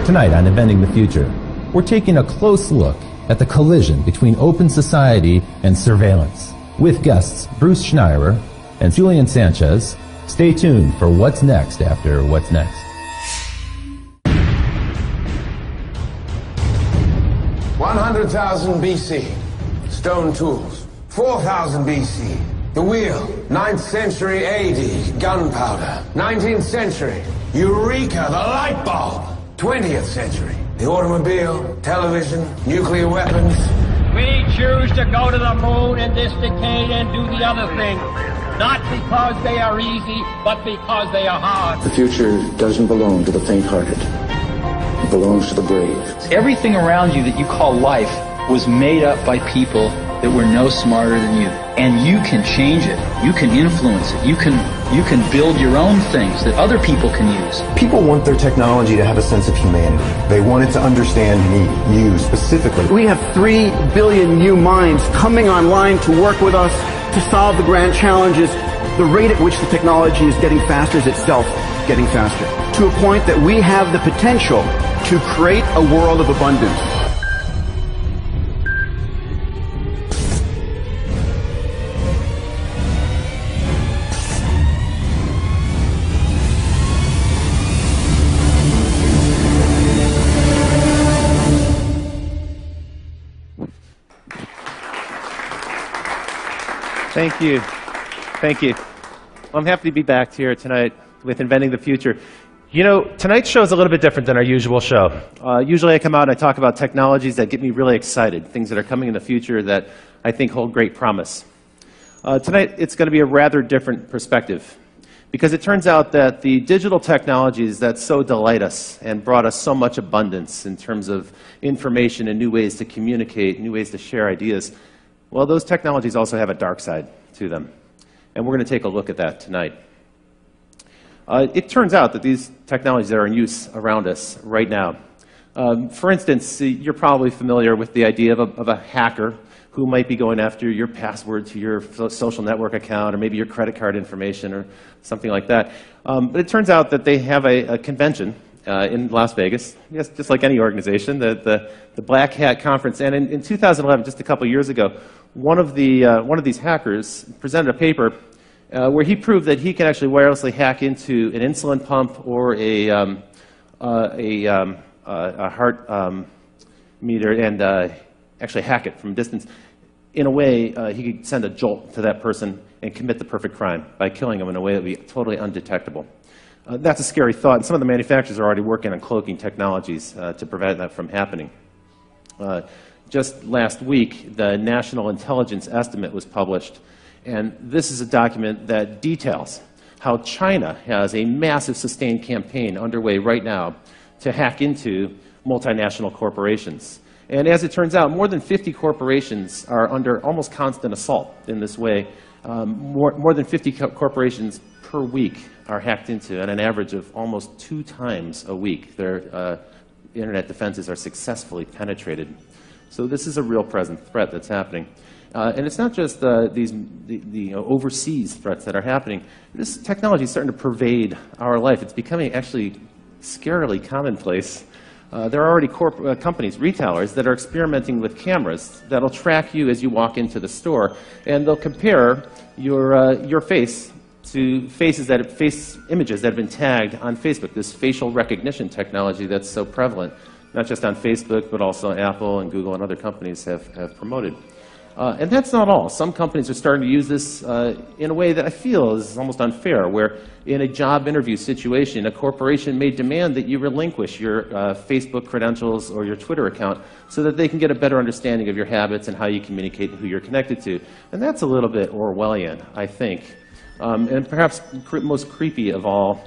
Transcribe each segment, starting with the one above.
Tonight on Inventing the Future, we're taking a close look at the collision between open society and surveillance. With guests Bruce Schneier and Julian Sanchez. Stay tuned for what's next after What's Next. $100,000 BC, stone tools. 4,000 BC, the wheel. 9th century AD, gunpowder. 19th century, Eureka, the light bulb. 20th century, the automobile, television, nuclear weapons. We choose to go to the moon in this decade and do the other thing. Not because they are easy, but because they are hard. The future doesn't belong to the faint-hearted. It belongs to the brave. Everything around you that you call life was made up by people that were no smarter than you. And you can change it. You can influence it. You can build your own things that other people can use. People want their technology to have a sense of humanity. They want it to understand me, you specifically. We have 3 billion new minds coming online to work with us to solve the grand challenges. The rate at which the technology is getting faster is itself getting faster, to a point that we have the potential to create a world of abundance. Thank you. Thank you. I'm happy to be back here tonight with Inventing the Future. You know, tonight's show is a little bit different than our usual show. Usually I come out and I talk about technologies that get me really excited, things that are coming in the future that I think hold great promise. Tonight it's going to be a rather different perspective, because it turns out that the digital technologies that so delight us and brought us so much abundance in terms of information and new ways to communicate, new ways to share ideas, well, those technologies also have a dark side to them. And we're going to take a look at that tonight. It turns out that these technologies that are in use around us right now, for instance, you're probably familiar with the idea of a hacker who might be going after your password to your social network account, or maybe your credit card information, or something like that. But it turns out that they have a convention in Las Vegas, yes, just like any organization, the Black Hat Conference. And in 2011, just a couple years ago, one of these hackers presented a paper where he proved that he can actually wirelessly hack into an insulin pump or a heart meter and actually hack it from a distance. In a way, he could send a jolt to that person and commit the perfect crime by killing them in a way that would be totally undetectable. That's a scary thought, and some of the manufacturers are already working on cloaking technologies to prevent that from happening. Just last week, the National Intelligence Estimate was published, and this is a document that details how China has a massive sustained campaign underway right now to hack into multinational corporations. And as it turns out, more than 50 corporations are under almost constant assault in this way. More than 50 corporations per week are hacked into, at an average of almost 2 times a week. Their internet defenses are successfully penetrated. So this is a real present threat that's happening. And it's not just the overseas threats that are happening. This technology is starting to pervade our life. It's becoming actually scarily commonplace. There are already companies, retailers, that are experimenting with cameras that'll track you as you walk into the store, and they'll compare your face to face images that have been tagged on Facebook, this facial recognition technology that's so prevalent, not just on Facebook, but also Apple and Google and other companies have promoted. And that's not all. Some companies are starting to use this in a way that I feel is almost unfair, where in a job interview situation, a corporation may demand that you relinquish your Facebook credentials or your Twitter account so that they can get a better understanding of your habits and how you communicate and who you're connected to. And that's a little bit Orwellian, I think. And perhaps most creepy of all,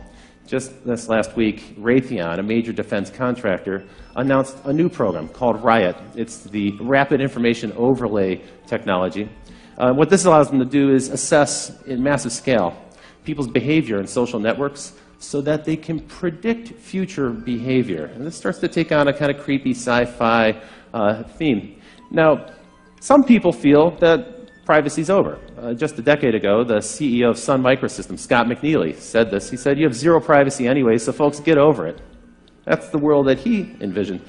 just this last week, Raytheon, a major defense contractor, announced a new program called Riot. It's the Rapid Information Overlay technology. What this allows them to do is assess, in massive scale, people's behavior in social networks so that they can predict future behavior. And this starts to take on a kind of creepy sci-fi theme. Now, some people feel that privacy's over. Just a decade ago, the CEO of Sun Microsystems, Scott McNealy, said this. He said, "You have zero privacy anyway, so folks, get over it." That's the world that he envisioned.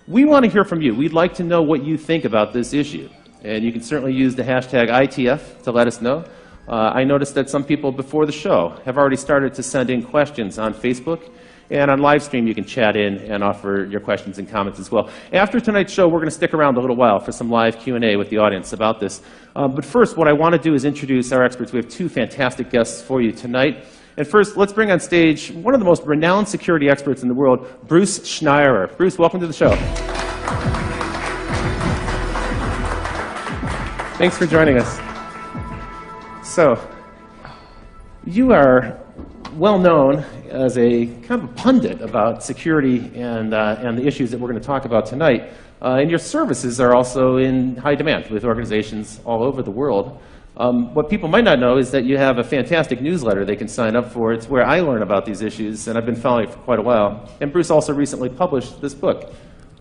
We want to hear from you. We'd like to know what you think about this issue. And you can certainly use the hashtag ITF to let us know. I noticed that some people before the show have already started to send in questions on Facebook. And on live stream, you can chat in and offer your questions and comments as well. After tonight's show, we're going to stick around a little while for some live Q&A with the audience about this. But first, what I want to do is introduce our experts. We have two fantastic guests for you tonight. And first, let's bring on stage one of the most renowned security experts in the world, Bruce Schneier. Bruce, welcome to the show. Thanks for joining us. So, you are well known as a kind of a pundit about security and the issues that we're going to talk about tonight. And your services are also in high demand with organizations all over the world. What people might not know is that you have a fantastic newsletter they can sign up for. It's where I learn about these issues, and I've been following it for quite a while. And Bruce also recently published this book,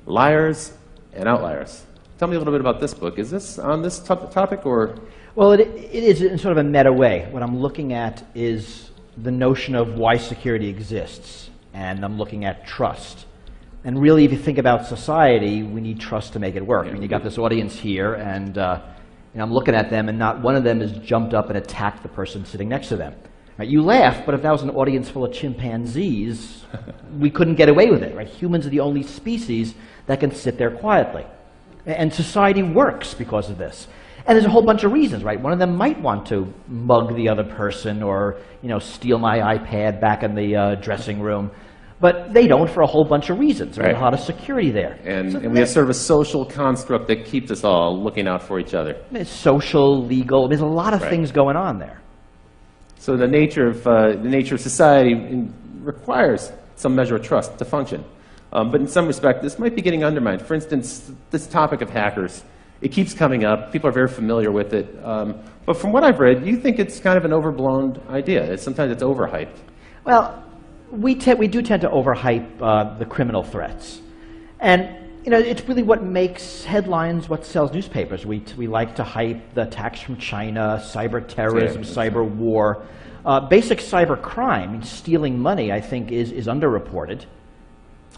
Liars and Outliers. Tell me a little bit about this book. Is this on this topic, or? Well, it is in sort of a meta way. What I'm looking at is the notion of why security exists, and I'm looking at trust. And really, if you think about society, we need trust to make it work. I mean, you got this audience here, and I'm looking at them, and not one of them has jumped up and attacked the person sitting next to them. Right? You laugh, but if that was an audience full of chimpanzees, we couldn't get away with it. Right? Humans are the only species that can sit there quietly. And society works because of this. And there's a whole bunch of reasons, right? One of them might want to mug the other person or, steal my iPad back in the dressing room. But they don't for a whole bunch of reasons. There's a lot of security there. And we have sort of a social construct that keeps us all looking out for each other. It's social, legal. There's a lot of things going on there. So the nature of society requires some measure of trust to function. But in some respect, this might be getting undermined. For instance, this topic of hackers. It keeps coming up. People are very familiar with it. But from what I've read, you think it's kind of an overblown idea. Sometimes it's overhyped. Well, we do tend to overhype the criminal threats. And it's really what makes headlines, what sells newspapers. We like to hype the attacks from China, cyber terrorism, cyber war. Basic cyber crime, stealing money, I think, is underreported.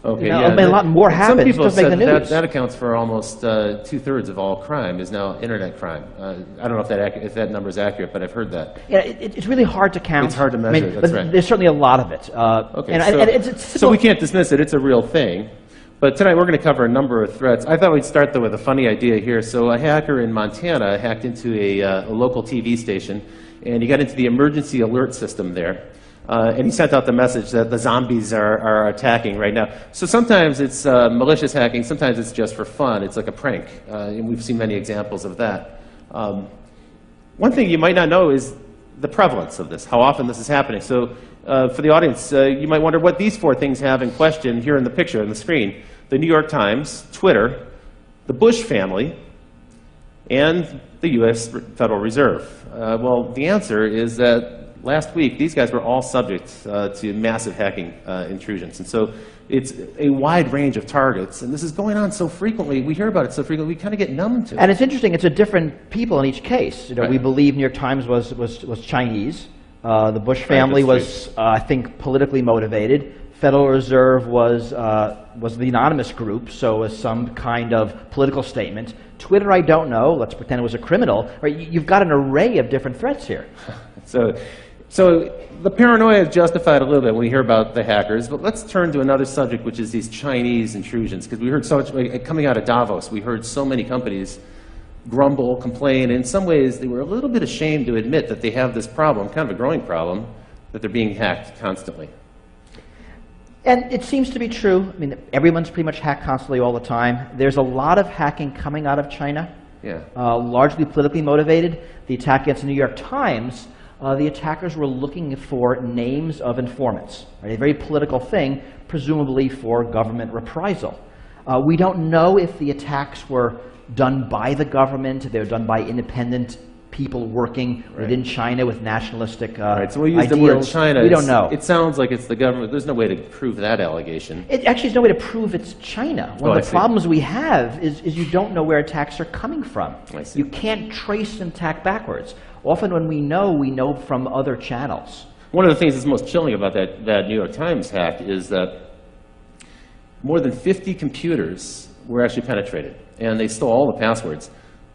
Okay, a lot more happens. Some people said that accounts for almost 2/3 of all crime is now internet crime. I don't know if that number is accurate, but I've heard that. Yeah, it's really hard to count. It's hard to measure. That's right. There's certainly a lot of it. Okay, so we can't dismiss it. It's a real thing. But tonight we're going to cover a number of threats. I thought we'd start though with a funny idea here. So a hacker in Montana hacked into a local TV station, and he got into the emergency alert system there. And he sent out the message that the zombies are attacking right now. So sometimes it's malicious hacking, sometimes it's just for fun. It's like a prank, and we've seen many examples of that. One thing you might not know is the prevalence of this, how often this is happening. So for the audience, you might wonder what these four things have in question here in the picture on the screen. The New York Times, Twitter, the Bush family, and the U.S. Federal Reserve. Well, the answer is that last week, these guys were all subject to massive hacking intrusions. And so it's a wide range of targets. And this is going on so frequently. We hear about it so frequently, we kind of get numb to it. And it's interesting. It's a different people in each case. We believe New York Times was Chinese. The Bush family was, I think, politically motivated. Federal Reserve was the anonymous group, so was some kind of political statement. Twitter, I don't know. Let's pretend it was a criminal. Right? You've got an array of different threats here. So the paranoia is justified a little bit when we hear about the hackers, but let's turn to another subject, which is these Chinese intrusions, because we heard so much, coming out of Davos, we heard so many companies grumble, complain, and in some ways they were a little bit ashamed to admit that they have this problem, kind of a growing problem, that they're being hacked constantly. And it seems to be true. I mean, everyone's pretty much hacked constantly all the time. There's a lot of hacking coming out of China, largely politically motivated. The attack against the New York Times, the attackers were looking for names of informants, right? A very political thing, presumably for government reprisal. We don't know if the attacks were done by the government, they were done by independent people working within China with nationalistic so we use the word China. We don't know. It sounds like it's the government. There's no way to prove that allegation. It actually is no way to prove it's China. One of the problems we have is you don't know where attacks are coming from. You can't trace an attack backwards. Often when we know from other channels. One of the things that's most chilling about that New York Times hack is that more than 50 computers were actually penetrated, and they stole all the passwords,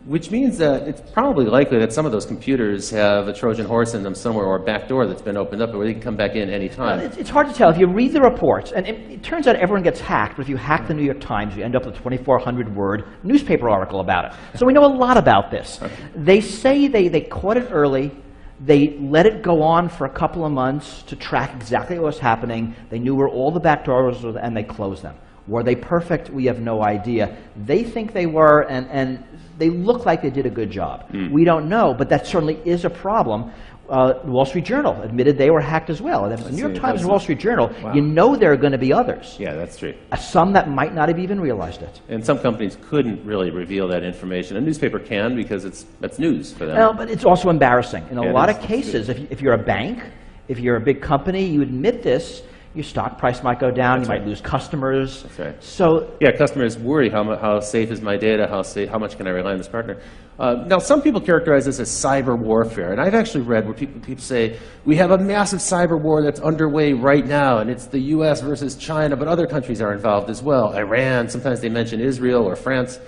which means that it's probably likely that some of those computers have a Trojan horse in them somewhere, or a back door that's been opened up where they can come back in any time. Well, it's hard to tell. If you read the reports, and it turns out everyone gets hacked, but if you hack the New York Times, you end up with a 2,400-word newspaper article about it. So we know a lot about this. They say they caught it early. They let it go on for a couple of months to track exactly what was happening. They knew where all the back doors were, and they closed them. Were they perfect? We have no idea. They think they were, and they look like they did a good job. We don't know, but that certainly is a problem. The Wall Street Journal admitted they were hacked as well. The New York Times and Wall Street Journal, you know there are going to be others. Yeah, that's true. Some that might not have even realized it. And some companies couldn't really reveal that information. A newspaper can because that's news for them. Well, but it's also embarrassing. In a lot of cases, if you're a bank, if you're a big company, you admit this, your stock price might go down, you might lose customers. That's right. So, yeah, customers worry, how safe is my data, how much can I rely on this partner? Now, some people characterize this as cyber warfare, and I've actually read where people say, we have a massive cyber war that's underway right now, and it's the US versus China, but other countries are involved as well. Iran, sometimes they mention Israel or France.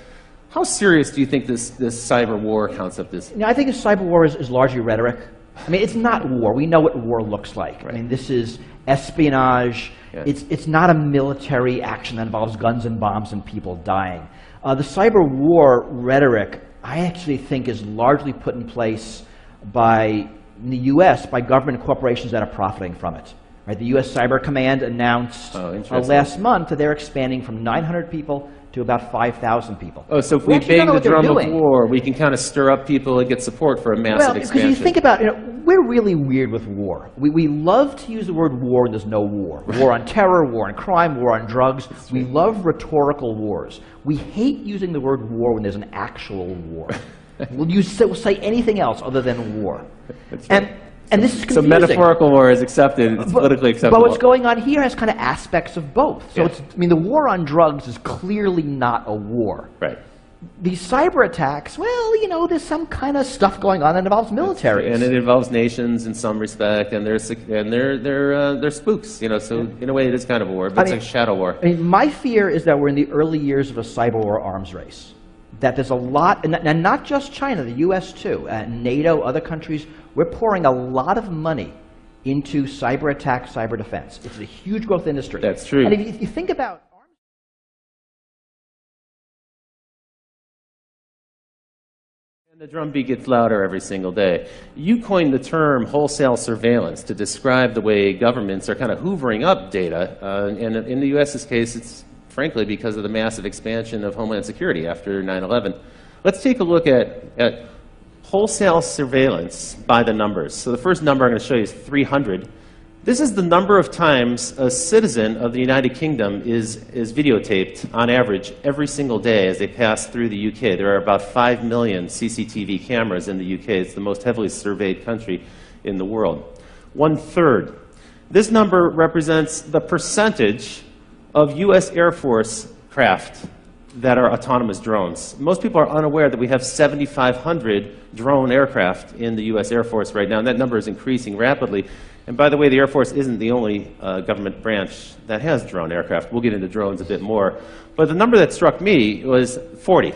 How serious do you think this cyber war concept is? I think a cyber war is largely rhetoric. I mean, it's not war. We know what war looks like. Right. I mean, this is espionage. Yeah. It's not a military action that involves guns and bombs and people dying. The cyber war rhetoric, I actually think, is largely put in place in the U.S. by government corporations that are profiting from it. Right? The U.S. Cyber Command announced last month that they're expanding from 900 people to about 5,000 people. Oh, so if we bang the drum of war, we can kind of stir up people and get support for a massive expansion. Because you think about it, we're really weird with war. We love to use the word war when there's no war. War on terror, war on crime, war on drugs. We love rhetorical wars. We hate using the word war when there's an actual war. We'll say anything else other than war. And this is confusing. So metaphorical war is accepted, it's politically acceptable. But what's going on here has kind of aspects of both. So the war on drugs is clearly not a war. Right. These cyber attacks, well, there's some kind of stuff going on that involves militaries. And it involves nations in some respect, and they're spooks, so in a way it is kind of a war, but it's a shadow war. I mean, my fear is that we're in the early years of a cyber war arms race. That there's a lot, and not just China, the U.S. too, NATO, other countries, we're pouring a lot of money into cyber attack, cyber defense. It's a huge growth industry. That's true. And if you think about the drumbeat gets louder every single day. You coined the term wholesale surveillance to describe the way governments are kind of hoovering up data, and in the U.S.'s case, it's frankly because of the massive expansion of Homeland Security after 9/11. Let's take a look at wholesale surveillance by the numbers. So the first number I'm going to show you is 300. This is the number of times a citizen of the United Kingdom is videotaped on average every single day as they pass through the UK. There are about 5 million CCTV cameras in the UK. It's the most heavily surveyed country in the world. 1/3. This number represents the percentage of U.S. Air Force craft that are autonomous drones. Most people are unaware that we have 7,500 drone aircraft in the U.S. Air Force right now, and that number is increasing rapidly. And by the way, the Air Force isn't the only government branch that has drone aircraft. We'll get into drones a bit more. But the number that struck me was 40.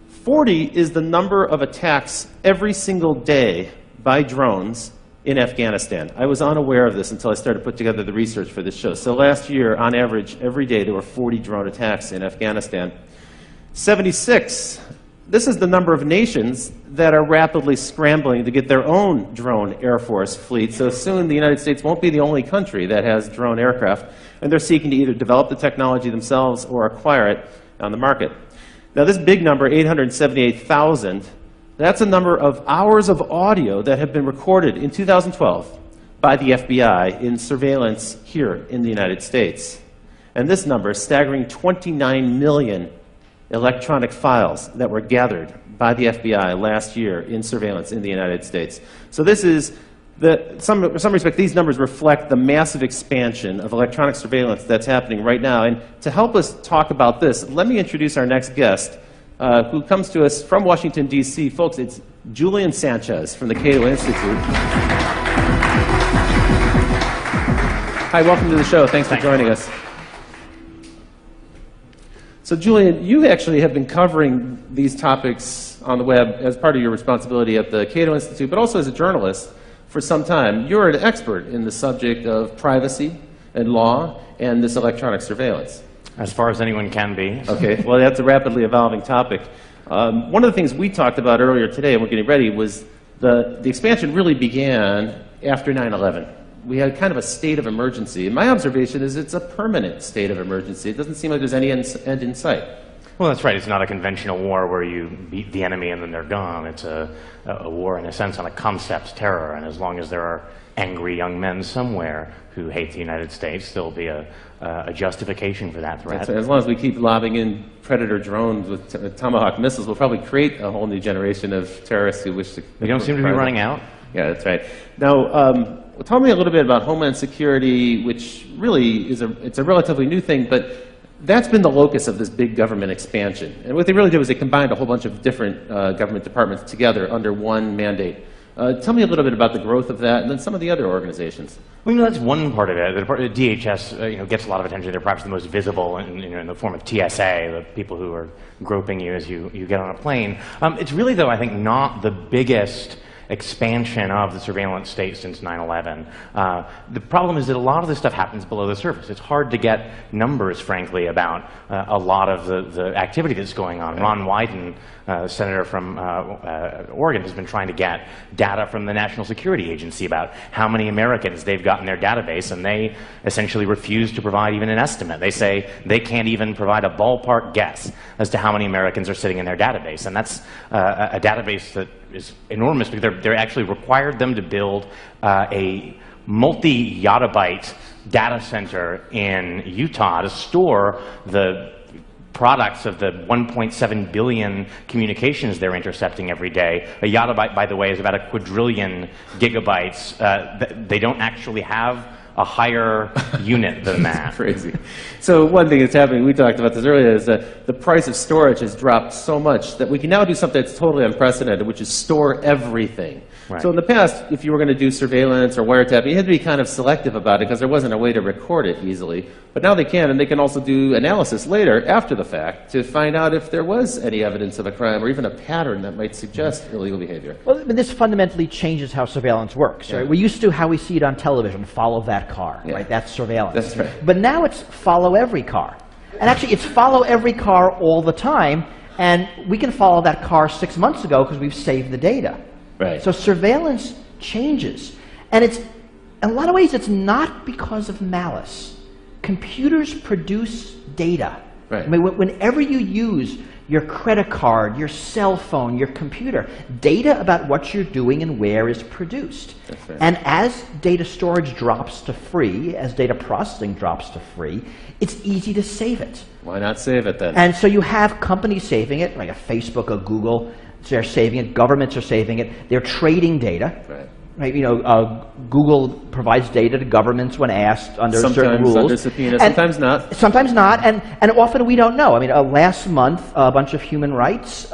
40 is the number of attacks every single day by drones in Afghanistan. I was unaware of this until I started to put together the research for this show. So last year, on average, every day there were 40 drone attacks in Afghanistan. 76, this is the number of nations that are rapidly scrambling to get their own drone Air Force fleet. So soon the United States won't be the only country that has drone aircraft, and they're seeking to either develop the technology themselves or acquire it on the market. Now this big number, 878,000, that's a number of hours of audio that have been recorded in 2012 by the FBI in surveillance here in the United States. And this number, staggering 29 million electronic files that were gathered by the FBI last year in surveillance in the United States. So this is, in some respect, these numbers reflect the massive expansion of electronic surveillance that's happening right now. And to help us talk about this, let me introduce our next guest, who comes to us from Washington, D.C. Folks, it's Julian Sanchez from the Cato Institute. Hi, welcome to the show. Thanks for joining us. So Julian, you actually have been covering these topics on the web as part of your responsibility at the Cato Institute, but also as a journalist for some time. You're an expert in the subject of privacy and law and this electronic surveillance. As far as anyone can be. Okay, well, that's a rapidly evolving topic. One of the things we talked about earlier today, and we're getting ready, was the expansion really began after 9/11. We had kind of a state of emergency. And my observation is it's a permanent state of emergency. It doesn't seem like there's any end in sight. Well, that's right. It's not a conventional war where you beat the enemy and then they're gone. It's a war, in a sense, on a concept terror. And as long as there are angry young men somewhere who hate the United States, there'll be a justification for that threat. That's right. As long as we keep lobbing in Predator drones with Tomahawk missiles, we'll probably create a whole new generation of terrorists who wish to... We don't seem to be running out. Yeah, that's right. Now, tell me a little bit about Homeland Security, which really is it's a relatively new thing, but that's been the locus of this big government expansion. And what they really did was they combined a whole bunch of different government departments together under one mandate. Tell me a little bit about the growth of that and then some of the other organizations. Well, that's one part of it. The DHS gets a lot of attention. They're perhaps the most visible in the form of TSA, the people who are groping you as you get on a plane. It's really, though, I think, not the biggest expansion of the surveillance state since 9/11. The problem is that a lot of this stuff happens below the surface. It's hard to get numbers, frankly, about a lot of the activity that's going on. Ron Wyden, senator from Oregon, has been trying to get data from the National Security Agency about how many Americans they've got in their database, and they essentially refuse to provide even an estimate. They say they can't even provide a ballpark guess as to how many Americans are sitting in their database, and that's a database that is enormous because they're actually required them to build a multi-yottabyte data center in Utah to store the products of the 1.7 billion communications they're intercepting every day. A yottabyte, by the way, is about a quadrillion gigabytes. They don't actually have a higher unit than that. That's crazy. So one thing that's happening, we talked about this earlier, is that the price of storage has dropped so much that we can now do something that's totally unprecedented, which is store everything. Right. So in the past, if you were going to do surveillance or wiretapping, you had to be kind of selective about it because there wasn't a way to record it easily. But now they can, and they can also do analysis later, after the fact, to find out if there was any evidence of a crime or even a pattern that might suggest illegal behavior. Well, I mean, this fundamentally changes how surveillance works. Yeah. Right? We're used to how we see it on television, follow that car, right? That's surveillance. That's right. But now it's follow every car. And actually, it's follow every car all the time, and we can follow that car 6 months ago because we've saved the data. Right. So surveillance changes. And it's, in a lot of ways, it's not because of malice. Computers produce data. Right. I mean, whenever you use your credit card, your cell phone, your computer, data about what you're doing and where is produced. That's right. And as data storage drops to free, as data processing drops to free, it's easy to save it. Why not save it then? And so you have companies saving it, like a Facebook, a Google. They're saving it. Governments are saving it. They're trading data. Right. Right, you know, Google provides data to governments when asked under certain rules. Sometimes under subpoena, sometimes not. Sometimes not, and often we don't know. I mean, last month, a bunch of human rights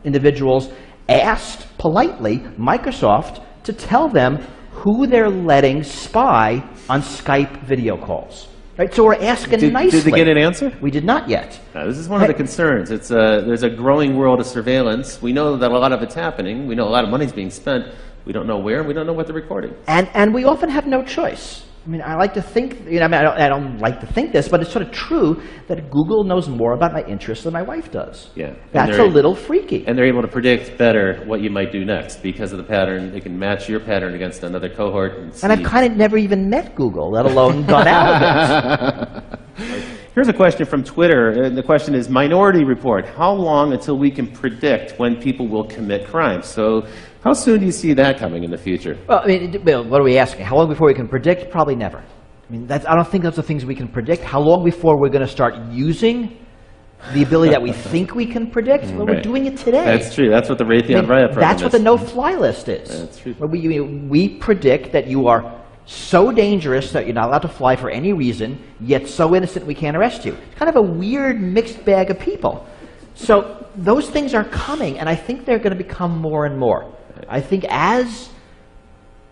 individuals asked politely Microsoft to tell them who they're letting spy on Skype video calls. Right, so we're asking nicely. Did they get an answer? We did not yet. This is one of the concerns. There's a growing world of surveillance. We know that a lot of it's happening. We know a lot of money's being spent. We don't know where, and we don't know what they're recording. And we often have no choice. I mean, I like to think, you know, I don't like to think this, but it's sort of true that Google knows more about my interests than my wife does. Yeah. That's a little freaky. And they're able to predict better what you might do next because of the pattern. They can match your pattern against another cohort. And I've kind of never even met Google, let alone gone out of it. Here's a question from Twitter, and the question is, Minority Report, how long until we can predict when people will commit crimes? So how soon do you see that coming in the future? Well, I mean, what are we asking? How long before we can predict? Probably never. I mean, I don't think those are things we can predict. How long before we're going to start using the ability that we think we can predict? Well, we're doing it today. That's true. That's what the Raytheon Riot program That's what the no-fly list is. That's true. We predict that you are so dangerous that you're not allowed to fly for any reason, yet so innocent we can't arrest you. It's kind of a weird mixed bag of people. So those things are coming, and I think they're going to become more and more. I think as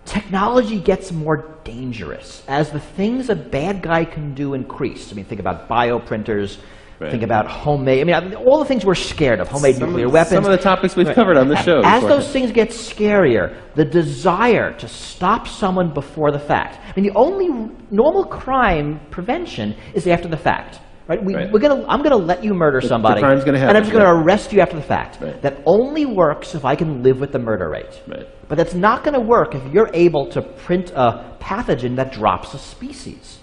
technology gets more dangerous, as the things a bad guy can do increase, I mean, think about bioprinters, Think about homemade, I mean, all the things we're scared of, homemade nuclear weapons. Some of the topics we've covered on the show. As those things get scarier, the desire to stop someone before the fact. I mean, the only normal crime prevention is after the fact. Right? I'm going to let you murder somebody, the crime's gonna happen, and I'm just going to arrest you after the fact. That only works if I can live with the murder rate. But that's not going to work if you're able to print a pathogen that drops a species.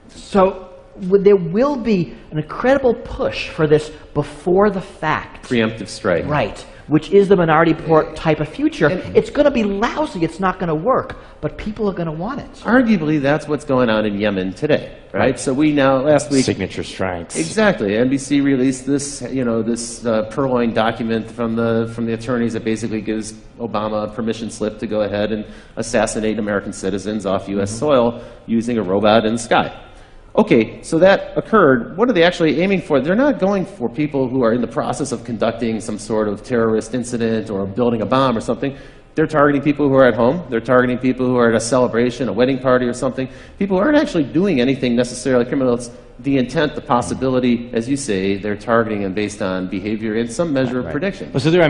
So there will be an incredible push for this before the fact. Preemptive strike. Right, which is the Minority Report type of future. It's going to be lousy. It's not going to work. But people are going to want it. Arguably, that's what's going on in Yemen today. Right? So we now, last week... Signature strikes. Exactly. NBC released this, this purloined document from the attorneys that basically gives Obama a permission slip to go ahead and assassinate American citizens off U.S. soil using a robot in the sky. Okay, so that occurred. What are they actually aiming for? They're not going for people who are in the process of conducting some sort of terrorist incident or building a bomb or something. They're targeting people who are at home. They're targeting people who are at a celebration, a wedding party or something. People who aren't actually doing anything necessarily criminal. It's the intent, the possibility, as you say, they're targeting them based on behavior and some measure of prediction. Well, so they're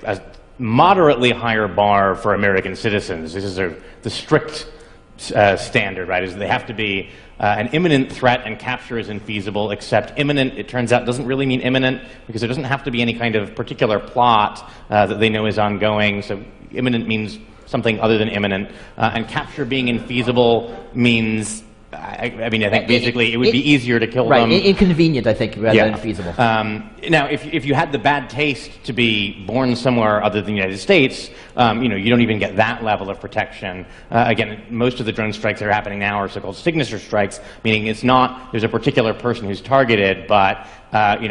a moderately higher bar for American citizens. This is the strict standard, right, is they have to be an imminent threat, and capture is infeasible, except imminent, it turns out, doesn't really mean imminent, because there doesn't have to be any kind of particular plot that they know is ongoing. So imminent means something other than imminent. And capture being infeasible means, I think basically it would be easier to kill them. Inconvenient, I think, rather than feasible. Now, if you had the bad taste to be born somewhere other than the United States, you don't even get that level of protection. Again, most of the drone strikes that are happening now are so-called signature strikes, meaning it's not there's a particular person who's targeted, but 5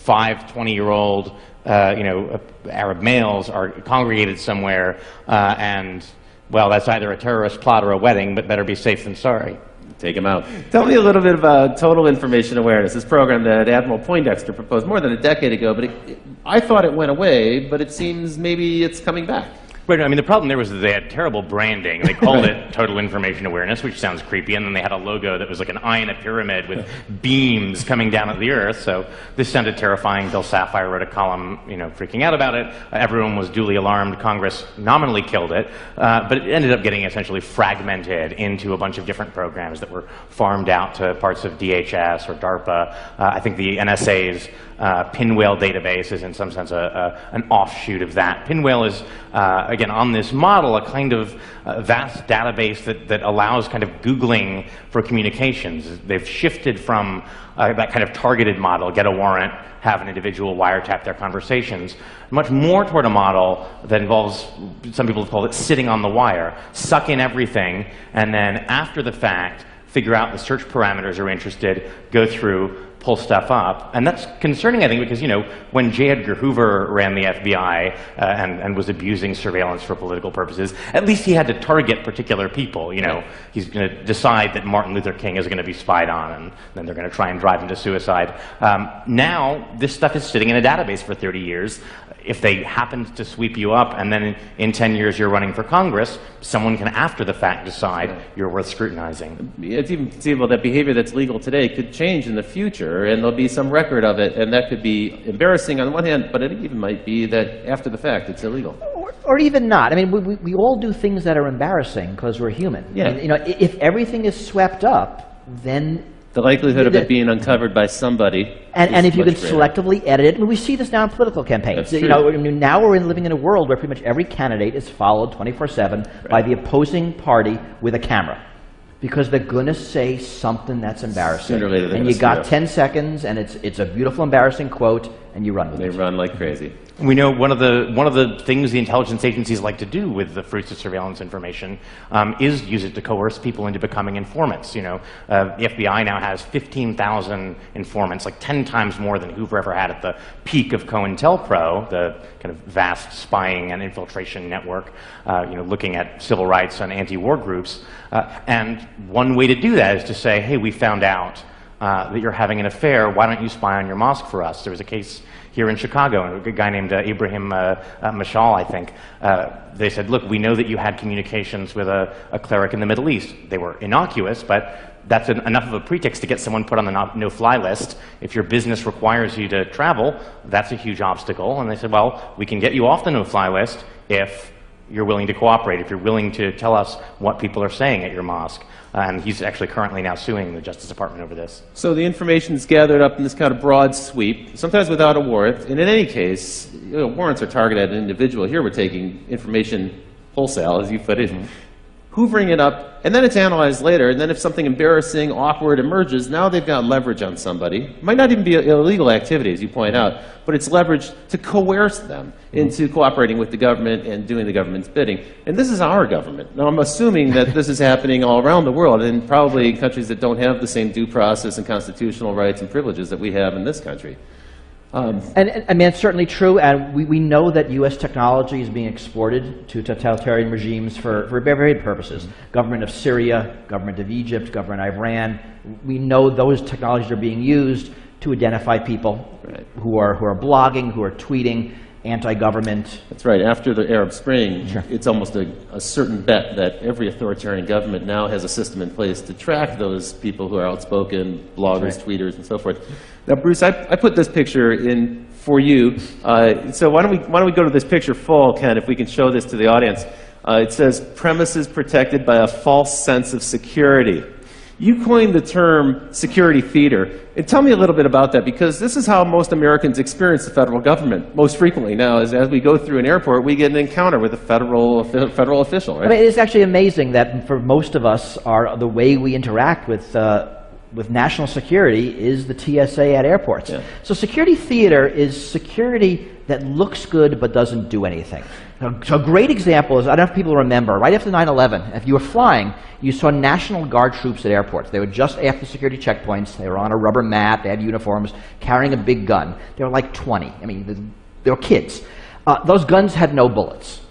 20-year-old Arab males are congregated somewhere, and well, that's either a terrorist plot or a wedding, but better be safe than sorry. Take them out. Tell me a little bit about total information awareness, this program that Admiral Poindexter proposed more than a decade ago, but I thought it went away, but it seems maybe it's coming back. Right, I mean, the problem there was that they had terrible branding. They called it Total Information Awareness, which sounds creepy, and then they had a logo that was like an eye in a pyramid with beams coming down at the earth, so this sounded terrifying. Bill Sapphire wrote a column, freaking out about it. Everyone was duly alarmed. Congress nominally killed it, but it ended up getting essentially fragmented into a bunch of different programs that were farmed out to parts of DHS or DARPA. I think the NSA's Pinwheel database is in some sense an offshoot of that. Pinwheel is, again, on this model, a kind of vast database that allows kind of Googling for communications. They've shifted from that kind of targeted model, get a warrant, have an individual wiretap their conversations, much more toward a model that involves, some people have called it sitting on the wire, suck in everything, and then after the fact, figure out the search parameters are interested, go through, pull stuff up. And that's concerning, I think, because, when J. Edgar Hoover ran the FBI and was abusing surveillance for political purposes, at least he had to target particular people. He's going to decide that Martin Luther King is going to be spied on, and then they're going to try and drive him to suicide. Now, this stuff is sitting in a database for 30 years. If they happened to sweep you up and then in 10 years you're running for Congress, someone can after the fact decide you're worth scrutinizing. It's even conceivable that behavior that's legal today could change in the future, and there'll be some record of it, and that could be embarrassing on one hand, but it even might be that after the fact it's illegal. Or even not. I mean, we all do things that are embarrassing because we're human. Yeah. If everything is swept up, then the likelihood of it being uncovered by somebody, and if you can greater. Selectively edit it, I mean, we see this now in political campaigns. Now we're living in a world where pretty much every candidate is followed 24/7 by the opposing party with a camera, because they're going to say something that's embarrassing. Sooner or later, and you got 10 seconds, and it's a beautiful, embarrassing quote, and you run with it. They run like crazy. We know one of the things the intelligence agencies like to do with the fruits of surveillance information is use it to coerce people into becoming informants. The FBI now has 15,000 informants, like 10 times more than Hoover ever had at the peak of COINTELPRO, the kind of vast spying and infiltration network, looking at civil rights and anti-war groups. And one way to do that is to say, hey, we found out that you're having an affair. Why don't you spy on your mosque for us? There was a case here in Chicago, a guy named Ibrahim Mashal, I think. They said, look, we know that you had communications with a cleric in the Middle East. They were innocuous, but that's enough of a pretext to get someone put on the no-fly list. If your business requires you to travel, that's a huge obstacle. And they said, well, we can get you off the no-fly list if you're willing to cooperate, if you're willing to tell us what people are saying at your mosque. And he's actually currently now suing the Justice Department over this. So the information is gathered up in this kind of broad sweep, sometimes without a warrant. And in any case, warrants are targeted at an individual. Here we're taking information wholesale, as you put it, hoovering it up, and then it's analyzed later. And then if something embarrassing, awkward emerges, now they've got leverage on somebody. It might not even be illegal activity, as you point out, but it's leverage to coerce them into cooperating with the government and doing the government's bidding. And this is our government. Now, I'm assuming that this is happening all around the world, and probably in countries that don't have the same due process and constitutional rights and privileges that we have in this country. And I mean, it's certainly true, and we know that U.S. technology is being exported to totalitarian regimes for varied purposes. Government of Syria, government of Egypt, government of Iran. We know those technologies are being used to identify people who are blogging, who are tweeting, anti-government. That's right. After the Arab Spring, it's almost a certain bet that every authoritarian government now has a system in place to track those people who are outspoken, bloggers, tweeters, and so forth. Now, Bruce, I put this picture in for you. So why don't we go to this picture full, Ken, if we can show this to the audience. It says, premises protected by a false sense of security. You coined the term security theater. And tell me a little bit about that, because this is how most Americans experience the federal government most frequently now. As we go through an airport, we get an encounter with a federal official, right? I mean, it's actually amazing that for most of us, the way we interact with national security is the TSA at airports. Yeah. So security theater is security that looks good but doesn't do anything. So a great example is, I don't know if people remember, right after 9/11, if you were flying, you saw National Guard troops at airports. They were just after security checkpoints. They were on a rubber mat. They had uniforms, carrying a big gun. They were like 20. I mean, they were kids. Those guns had no bullets.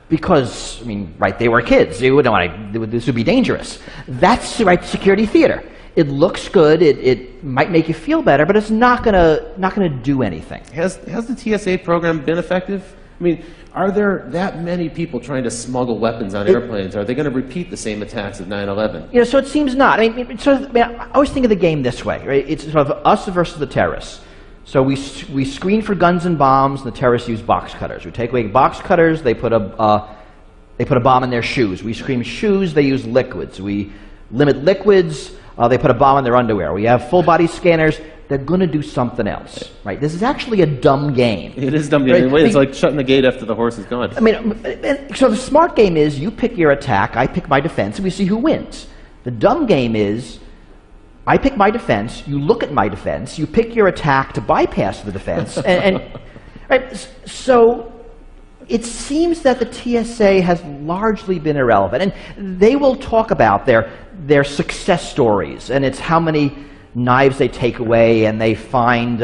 Because, I mean, right, they were kids. They wouldn't want to, this would be dangerous. That's right, security theater. It looks good. It might make you feel better, but it's not gonna do anything. Has the TSA program been effective? I mean, are there that many people trying to smuggle weapons on airplanes? Are they going to repeat the same attacks of 9/11? You know, so it seems not. I mean, I always think of the game this way, right? It's sort of us versus the terrorists. So we screen for guns and bombs, and the terrorists use box cutters. We take away box cutters, they put a bomb in their shoes. We screen shoes, they use liquids. We limit liquids, they put a bomb in their underwear. We have full body scanners. They're going to do something else, right? This is actually a dumb game. It is a dumb game. Right? It's like shutting the gate after the horse is gone. I mean, so the smart game is you pick your attack, I pick my defense, and we see who wins. The dumb game is I pick my defense, you look at my defense, you pick your attack to bypass the defense, right? So it seems that the TSA has largely been irrelevant, and they will talk about their success stories, and it's how many knives they take away, and they found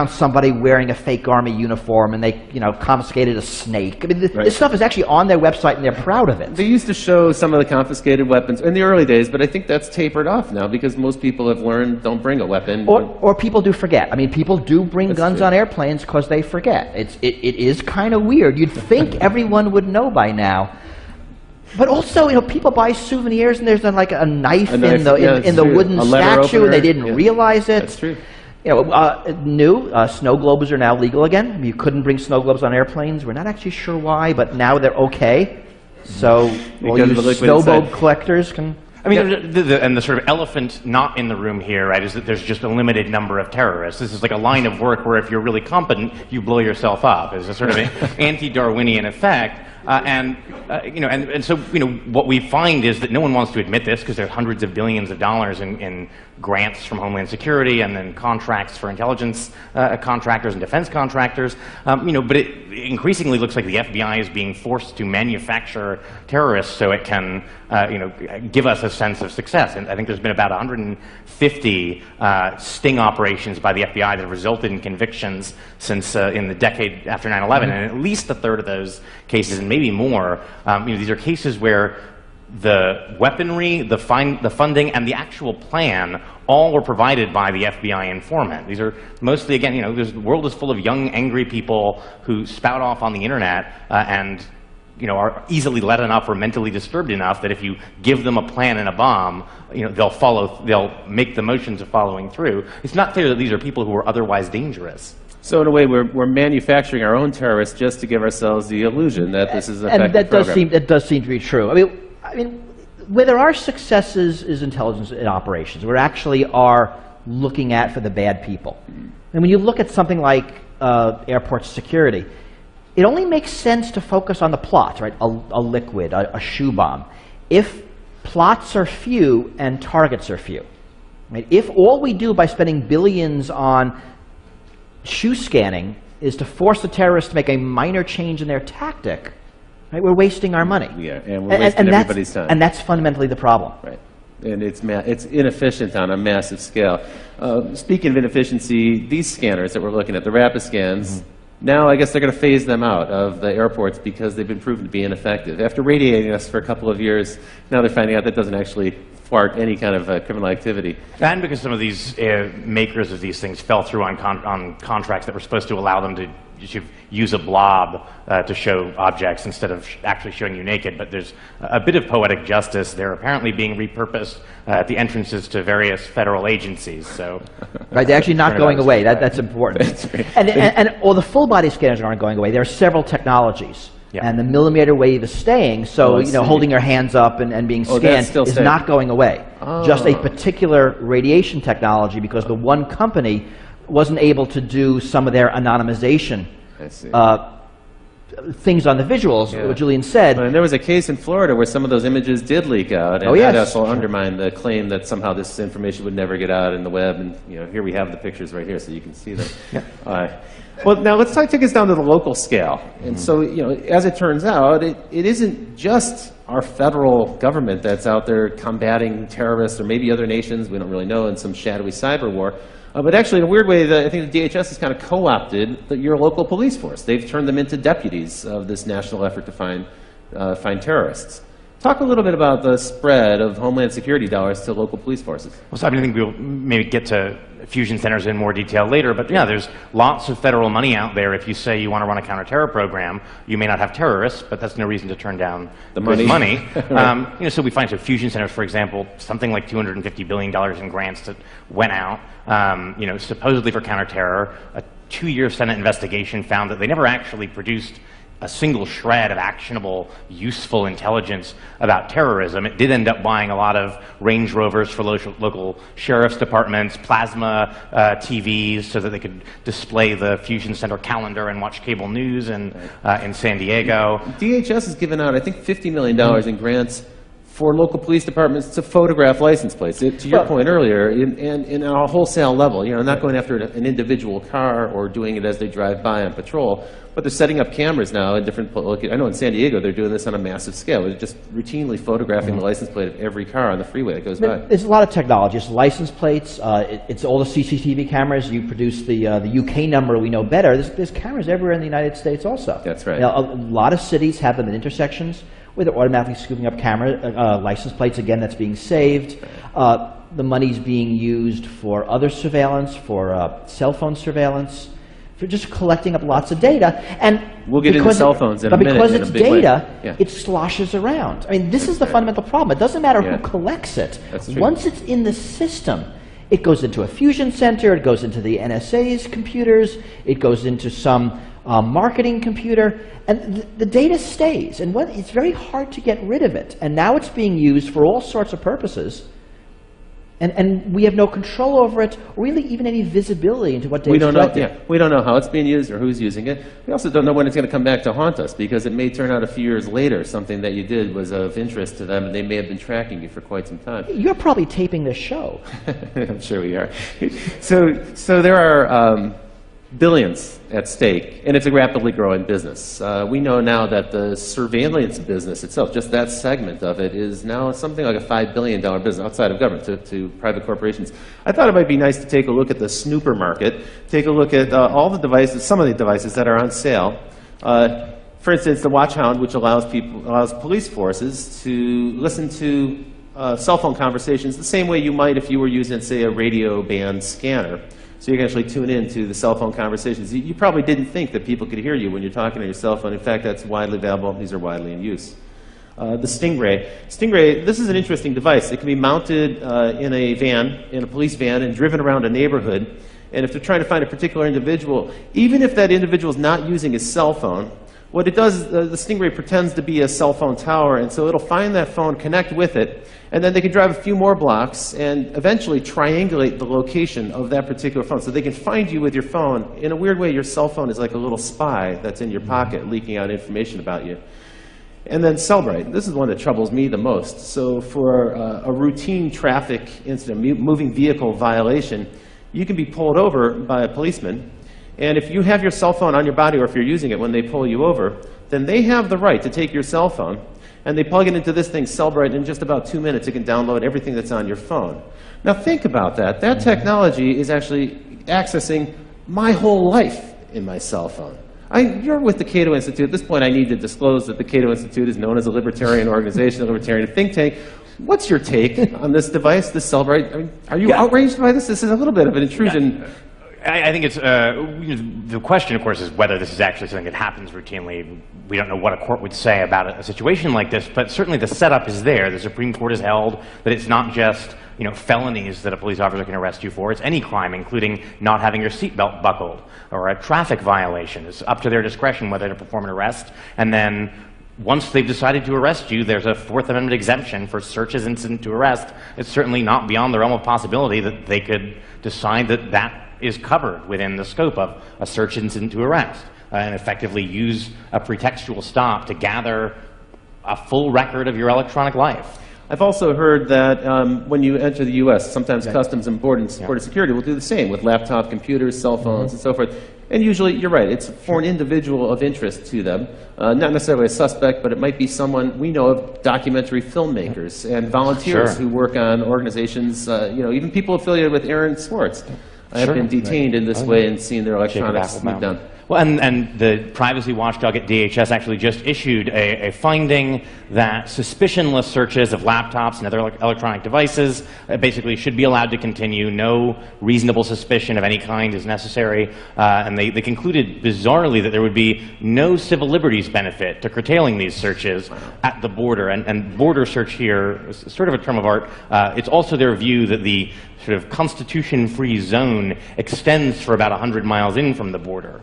somebody wearing a fake army uniform, and they confiscated a snake. I mean, this stuff is actually on their website, and they're proud of it. They used to show some of the confiscated weapons in the early days, but I think that's tapered off now because most people have learned don't bring a weapon. Or people do forget. I mean, people do bring guns on airplanes because they forget. It is kind of weird. You'd think everyone would know by now. But also, people buy souvenirs, and there's like a knife in the wooden statue, and they didn't realize it. That's true. Snow globes are now legal again. I mean, you couldn't bring snow globes on airplanes. We're not actually sure why, but now they're okay. So all you snow globe collectors can. I mean, and the sort of elephant not in the room here, right, is that there's just a limited number of terrorists. This is like a line of work where if you're really competent, you blow yourself up. It's a sort of an anti-Darwinian effect. So what we find is that no one wants to admit this because there's hundreds of billions of dollars in grants from Homeland Security and then contracts for intelligence contractors and defense contractors. But it increasingly looks like the FBI is being forced to manufacture terrorists so it can give us a sense of success. And I think there's been about 150 sting operations by the FBI that have resulted in convictions since in the decade after 9/11, and at least a third of those cases, and maybe more, these are cases where the weaponry, the funding, and the actual plan all were provided by the FBI informant. These are mostly, again, you know, the world is full of young, angry people who spout off on the internet and, you know, are easily led enough or mentally disturbed enough that if you give them a plan and a bomb, you know, they'll make the motions of following through. It's not clear that these are people who are otherwise dangerous. So in a way, we're manufacturing our own terrorists just to give ourselves the illusion that this is an effective program. And that does seem to be true. I mean, where there are successes is intelligence in operations. We actually are looking at for the bad people. And when you look at something like airport security, it only makes sense to focus on the plots, right? A liquid, a shoe bomb. If plots are few and targets are few, right? If all we do by spending billions on shoe scanning is to force the terrorists to make a minor change in their tactic, right? We're wasting our money. Yeah, and we're wasting everybody's time. And that's fundamentally the problem. Right. And it's inefficient on a massive scale. Speaking of inefficiency, these scanners that we're looking at, the rapid scans, now I guess they're going to phase them out of the airports because they've been proven to be ineffective. After radiating us for a couple of years, now they're finding out that doesn't actually thwart any kind of criminal activity. And because some of these makers of these things fell through on contracts that were supposed to allow them to use a blob to show objects instead of actually showing you naked. But there's a bit of poetic justice. They're apparently being repurposed at the entrances to various federal agencies. So, right, they're actually not going away. That's important. That's right. And all the full body scanners aren't going away. There are several technologies. Yeah. And the millimeter wave is staying, so you know, holding your hands up and being scanned is not going away. Just a particular radiation technology, because the one company wasn't able to do some of their anonymization things on the visuals, what Julian said. And there was a case in Florida where some of those images did leak out, and that also undermined the claim that somehow this information would never get out in the web. And you know, here we have the pictures right here, so you can see them. Well, now let's take us down to the local scale. And so, you know, as it turns out, it isn't just our federal government that's out there combating terrorists or maybe other nations, we don't really know, in some shadowy cyber war. But actually, in a weird way, I think the DHS has kind of co-opted your local police force. They've turned them into deputies of this national effort to find terrorists. Talk a little bit about the spread of Homeland Security dollars to local police forces. Well, so I think we'll maybe get to fusion centers in more detail later, but yeah, there's lots of federal money out there. If you say you want to run a counter-terror program, you may not have terrorists, but that's no reason to turn down the money. Right. You know, so we find fusion centers, for example, something like $250 billion in grants that went out, you know, supposedly for counter-terror. A 2-year Senate investigation found that they never actually produced a single shred of actionable, useful intelligence about terrorism. It did end up buying a lot of Range Rovers for local sheriff's departments, plasma TVs so that they could display the Fusion Center calendar and watch cable news in San Diego. DHS has given out, I think, $50 million in grants for local police departments to photograph license plates. To your point earlier, in a wholesale level, you know, not going after an individual car or doing it as they drive by on patrol, but they're setting up cameras now in different, I know in San Diego they're doing this on a massive scale. They're just routinely photographing the license plate of every car on the freeway that goes by. There's a lot of technology. It's license plates, it's all the CCTV cameras. You produce the UK number, we know better. There's cameras everywhere in the United States also. That's right. Now, a lot of cities have them at intersections where they're automatically scooping up camera license plates. Again, that's being saved. The money's being used for other surveillance, for cell phone surveillance, for just collecting up lots of data. And we'll get into cell phones in a minute. But because it's data, it sloshes around. I mean, this is the fundamental problem. It doesn't matter who collects it. Once it's in the system, it goes into a fusion center, it goes into the NSA's computers, it goes into some marketing computer, and the data stays. And it's very hard to get rid of it. And now it's being used for all sorts of purposes. And we have no control over it, or really even any visibility into what data is collected. We don't know how it's being used or who's using it. We also don't know when it's going to come back to haunt us, because it may turn out a few years later something that you did was of interest to them, and they may have been tracking you for quite some time. You're probably taping this show. I'm sure we are. So there are billions at stake, and it's a rapidly growing business. We know now that the surveillance business itself, just that segment of it, is now something like a $5 billion business outside of government to private corporations. I thought it might be nice to take a look at the snooper market, take a look at all the devices, some of the devices that are on sale. For instance, the Watchhound, which allows police forces to listen to cell phone conversations the same way you might if you were using, say, a radio band scanner. So you can actually tune in to the cell phone conversations. You probably didn't think that people could hear you when you're talking on your cell phone. In fact, that's widely available. These are widely in use. The Stingray. Stingray, this is an interesting device. It can be mounted in a van, in a police van, and driven around a neighborhood. And if they're trying to find a particular individual, even if that individual is not using his cell phone, what it does is the Stingray pretends to be a cell phone tower, and so it'll find that phone, connect with it, and then they can drive a few more blocks and eventually triangulate the location of that particular phone. So they can find you with your phone. In a weird way, your cell phone is like a little spy that's in your pocket, leaking out information about you. And then Cellbrite. This is the one that troubles me the most. So for a routine traffic incident, moving vehicle violation, you can be pulled over by a policeman. And if you have your cell phone on your body, or if you're using it when they pull you over, then they have the right to take your cell phone, and they plug it into this thing, Cellbrite, and in just about 2 minutes it can download everything that's on your phone. Now think about that. That technology is actually accessing my whole life in my cell phone. You're with the Cato Institute. At this point, I need to disclose that the Cato Institute is known as a libertarian organization, a libertarian think tank. What's your take on this device, this Cellbrite? I mean, are you outraged by this? This is a little bit of an intrusion. Yeah. I think it's, the question, of course, is whether this is actually something that happens routinely. We don't know what a court would say about a situation like this, but certainly the setup is there. The Supreme Court has held that it's not just, felonies that a police officer can arrest you for. It's any crime, including not having your seatbelt buckled or a traffic violation. It's up to their discretion whether to perform an arrest. And then once they've decided to arrest you, there's a Fourth Amendment exemption for searches incident to arrest. It's certainly not beyond the realm of possibility that they could decide that that is covered within the scope of a search incident to arrest, and effectively use a pretextual stop to gather a full record of your electronic life. I've also heard that when you enter the U.S., sometimes Customs and Border Security will do the same with laptop computers, cell phones, and so forth. And usually, you're right, it's for an individual of interest to them. Not necessarily a suspect, but it might be someone we know of, documentary filmmakers and volunteers who work on organizations, even people affiliated with Aaron Swartz. I have been detained in this way and seen their electronics moved down. Well, and the privacy watchdog at DHS actually just issued a finding that suspicionless searches of laptops and other electronic devices basically should be allowed to continue. No reasonable suspicion of any kind is necessary. And they concluded bizarrely that there would be no civil liberties benefit to curtailing these searches at the border. And border search here is sort of a term of art. It's also their view that the sort of constitution-free zone extends for about 100 miles in from the border.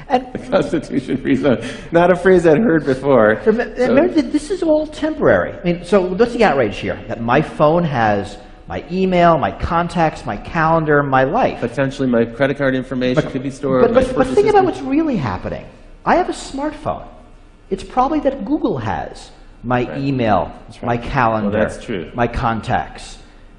And the Constitution-free zone. Not a phrase I'd heard before. Remember that this is all temporary. I mean, so what's the outrage here? That my phone has my email, my contacts, my calendar, my life. Potentially my credit card information could be stored. But think about what's really happening. I have a smartphone. It's probably that Google has my email, my calendar, my contacts.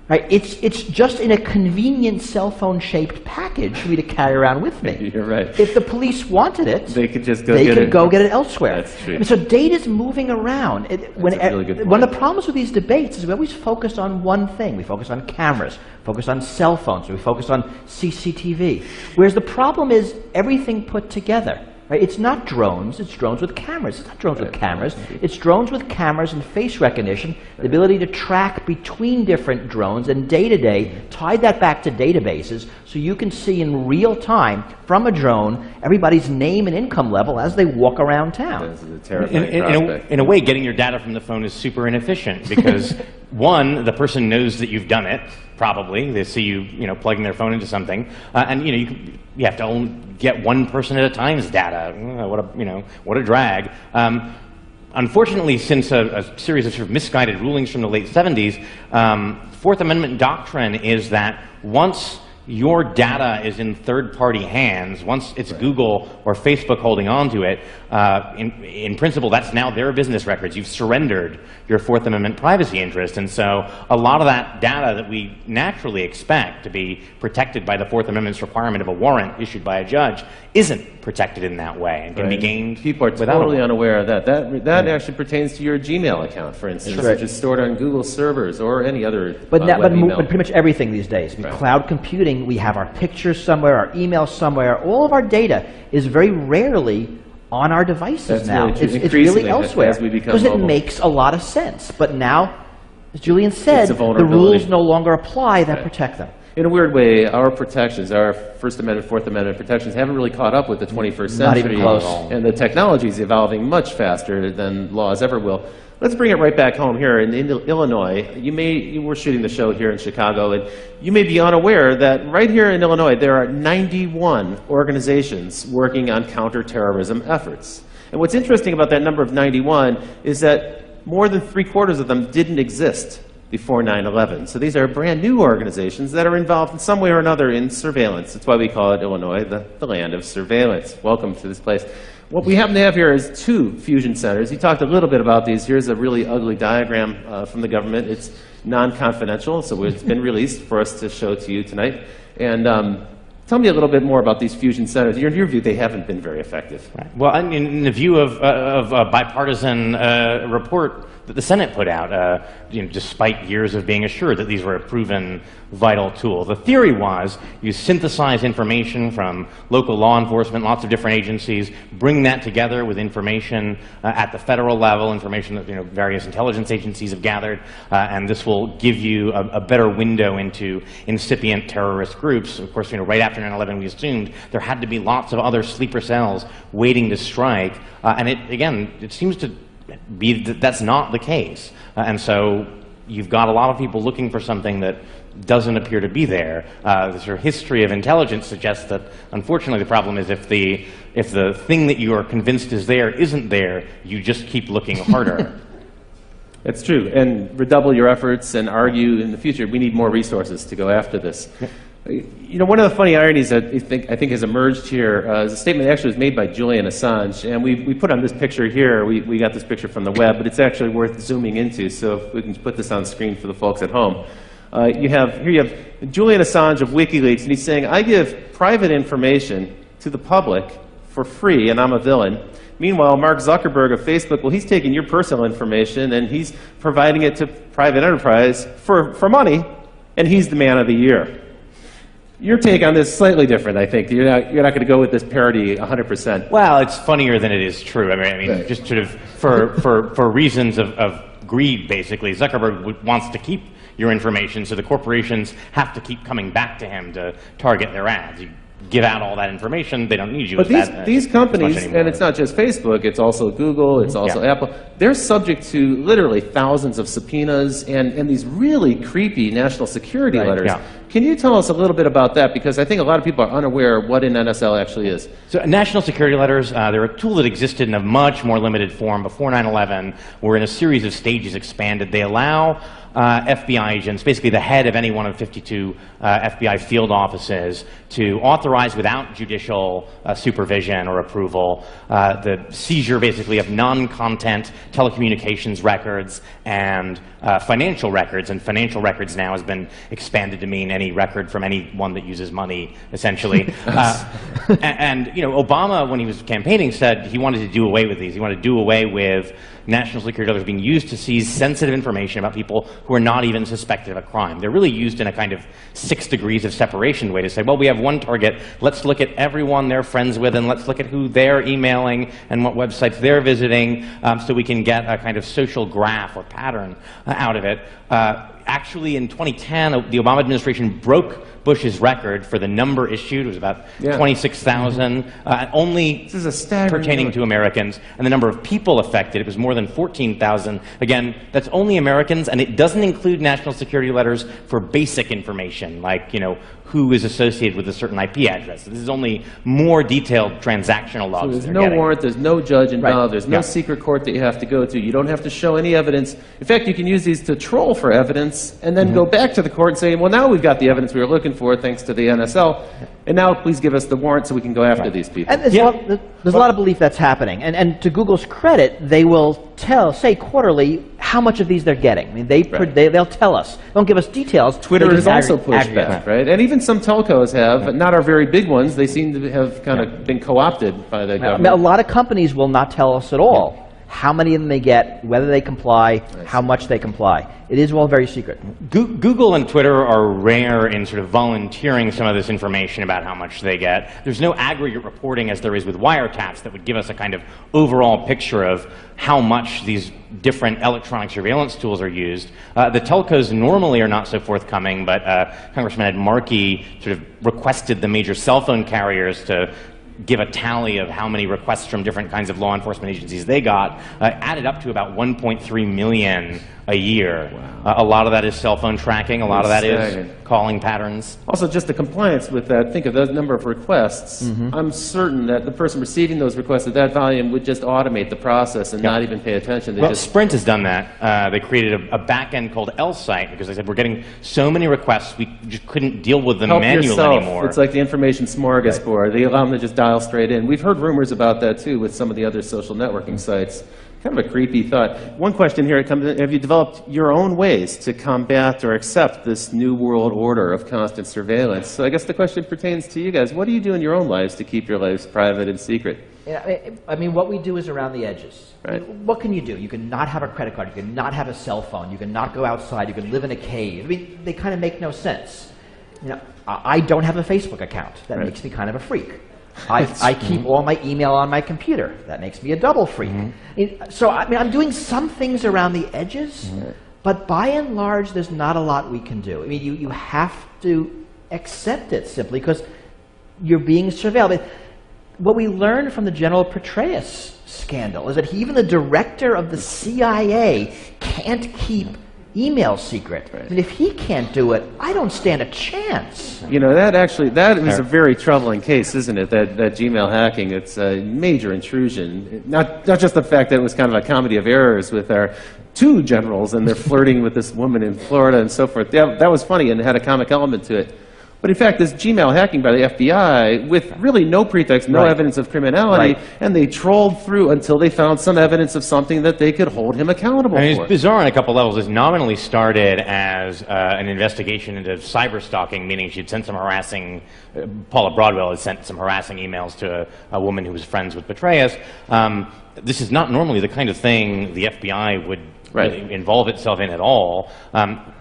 Right? It's just in a convenient cell phone shaped package for me to carry around with me. You're right. If the police wanted it, they could just go get it elsewhere. That's true. So data's moving around. One of the problems with these debates is we always focus on one thing. We focus on cameras, focus on cell phones, we focus on CCTV. Whereas the problem is everything put together. Right? It's not drones, it's drones with cameras. It's not drones with cameras. It's drones with cameras and face recognition, the ability to track between different drones and day-to-day, tie that back to databases so you can see in real time from a drone everybody's name and income level as they walk around town. This is a terrifying prospect. In a way, getting your data from the phone is super inefficient because, one, the person knows that you've done it, probably. They see you, plugging their phone into something, and you have to only get one person at a time's data. What a drag. Unfortunately, since a series of sort of misguided rulings from the late 70s, Fourth Amendment doctrine is that once your data is in third-party hands, once it's Google or Facebook holding on to it, in principle, that's now their business records. You've surrendered your Fourth Amendment privacy interest. And so a lot of that data that we naturally expect to be protected by the Fourth Amendment's requirement of a warrant issued by a judge isn't protected in that way and can be gained. People are totally unaware of that. That actually pertains to your Gmail account, for instance, which is stored on Google servers or any other but pretty much everything these days. Cloud computing, we have our pictures somewhere, our emails somewhere. All of our data is very rarely on our devices That's now. really true. It's really Increasingly, elsewhere. as we become because it mobile. makes a lot of sense. But now, as Julian said, It's a the vulnerability. rules no longer apply that protect them. In a weird way, our protections, our First Amendment, Fourth Amendment protections haven't really caught up with the 21st Not century. even close. And the technology is evolving much faster than laws ever will. Let's bring it right back home here in Illinois. You were shooting the show here in Chicago, and you may be unaware that right here in Illinois, there are 91 organizations working on counterterrorism efforts. And what's interesting about that number of 91 is that more than 3/4 of them didn't exist before 9/11. So these are brand new organizations that are involved in some way or another in surveillance. That's why we call it Illinois, the land of surveillance. Welcome to this place. What we happen to have here is 2 fusion centers. You talked a little bit about these. Here's a really ugly diagram from the government. It's non-confidential, so it's been released for us to show to you tonight. And tell me a little bit more about these fusion centers. In your view, they haven't been very effective. Right. Well, in the view of a bipartisan report that the Senate put out, despite years of being assured that these were a proven vital tool. The theory was you synthesize information from local law enforcement, lots of different agencies, bring that together with information at the federal level, information that various intelligence agencies have gathered, and this will give you a better window into incipient terrorist groups. Of course, right after 9/11, we assumed there had to be lots of other sleeper cells waiting to strike, and it seems to be that that's not the case. And so you've got a lot of people looking for something that doesn't appear to be there. The sort of history of intelligence suggests that, unfortunately, the problem is if the thing that you are convinced is there isn't there, you just keep looking harder. That's true. And redouble your efforts and argue in the future. We need more resources to go after this. One of the funny ironies that I think has emerged here is a statement that actually was made by Julian Assange. And we put on this picture here. We got this picture from the web, but it's actually worth zooming into. So if we can put this on screen for the folks at home. Here you have Julian Assange of WikiLeaks, and he's saying, I give private information to the public for free, and I'm a villain. Meanwhile, Mark Zuckerberg of Facebook, well, he's taking your personal information, and he's providing it to private enterprise for money, and he's the man of the year. Your take on this is slightly different, I think. You're not going to go with this parody 100%. Well, it's funnier than it is true. I mean, right. Just sort of for reasons of greed, basically. Zuckerberg wants to keep your information, so the corporations have to keep coming back to him to target their ads. You give out all that information, they don't need you. But these companies, and it's not just Facebook, it's also Google, it's also Apple, they're subject to literally thousands of subpoenas and these really creepy national security letters. Yeah. Can you tell us a little bit about that? Because I think a lot of people are unaware of what an NSL actually is. So national security letters, they're a tool that existed in a much more limited form before 9/11, were in a series of stages expanded. They allow FBI agents, basically the head of any one of 52 FBI field offices, to authorize without judicial supervision or approval the seizure basically of non-content telecommunications records and financial records. And financial records now has been expanded to mean any record from anyone that uses money, essentially. And Obama, when he was campaigning, said he wanted to do away with these. He wanted to do away with national security letters being used to seize sensitive information about people who are not even suspected of a crime. They're really used in a kind of 6 degrees of separation way to say, well, we have one target, let's look at everyone they're friends with, and let's look at who they're emailing and what websites they're visiting, so we can get a kind of social graph or pattern out of it. Actually, in 2010, the Obama administration broke Bush's record for the number issued. It was about 26,000, only pertaining to Americans. And the number of people affected, it was more than 14,000. Again, that's only Americans, and it doesn't include national security letters for basic information, like, who is associated with a certain IP address. This is only more detailed transactional logs. So there's no warrant, there's no judge involved, there's no secret court that you have to go to. You don't have to show any evidence. In fact, you can use these to troll for evidence and then go back to the court and say, well, now we've got the evidence we were looking for thanks to the NSL, and now please give us the warrant so we can go after these people. And there's a lot of belief that's happening. And to Google's credit, they will say quarterly how much of these they're getting. I mean, they'll tell us. They don't give us details. Twitter has also pushed back, right? And even some telcos have, not our very big ones. They seem to have kind of been co-opted by the government. A lot of companies will not tell us at all. how many of them they get, whether they comply, how much they comply. It is all very secret. Google and Twitter are rare in sort of volunteering some of this information about how much they get. There's no aggregate reporting as there is with wiretaps that would give us a kind of overall picture of how much these different electronic surveillance tools are used. The telcos normally are not so forthcoming, but Congressman Ed Markey sort of requested the major cell phone carriers to give a tally of how many requests from different kinds of law enforcement agencies they got, added up to about 1.3 million a year. Wow. A lot of that is cell phone tracking, a lot of that is calling patterns. Also, just the compliance with that, think of the number of requests. I'm certain that the person receiving those requests at that volume would just automate the process and not even pay attention. Well, Sprint has done that. They created a back end called L-Site because they said, we're getting so many requests, we just couldn't deal with them manually anymore. It's like the information smorgasbord. They allow them to just dial straight in. We've heard rumors about that, too, with some of the other social networking sites. Kind of a creepy thought. One question here, have you developed your own ways to combat or accept this new world order of constant surveillance? So I guess the question pertains to you guys. What do you do in your own lives to keep your lives private and secret? Yeah, I mean, what we do is around the edges. Right. What can you do? You can not have a credit card. You can not have a cell phone. You can not go outside. You can live in a cave. I mean, they kind of make no sense. You know, I don't have a Facebook account. That makes me kind of a freak. I keep all my email on my computer. That makes me a double freak. So, I mean, I'm doing some things around the edges, but by and large, there's not a lot we can do. I mean, you have to accept it simply because you're being surveilled. I mean, what we learned from the General Petraeus scandal is that even the director of the CIA can't keep email secret. And if he can't do it, I don't stand a chance. You know, that is a very troubling case, isn't it? That Gmail hacking, it's a major intrusion. Not just the fact that it was kind of a comedy of errors with our two generals and they're flirting with this woman in Florida and so forth. That was funny and had a comic element to it. But in fact, this Gmail hacking by the FBI, with really no pretext, no evidence of criminality, and they trolled through until they found some evidence of something that they could hold him accountable for. It's bizarre on a couple levels. It nominally started as an investigation into cyber stalking, meaning she'd sent some harassing, Paula Broadwell had sent some harassing emails to a woman who was friends with Petraeus. This is not normally the kind of thing the FBI would involve itself in at all.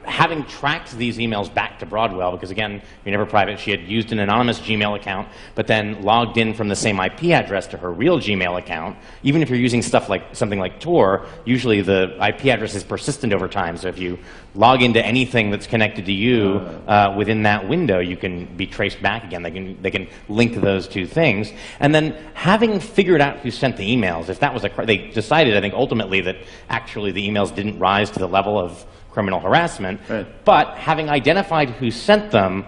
Having tracked these emails back to Broadwell, because again, you're never private, she had used an anonymous Gmail account, but then logged in from the same IP address to her real Gmail account. Even if you're using stuff like something like Tor, usually the IP address is persistent over time. So if you log into anything that's connected to you within that window, you can be traced back again. They can link those two things. And then having figured out who sent the emails, if that was they decided, I think, ultimately that actually the emails didn't rise to the level of criminal harassment, but having identified who sent them,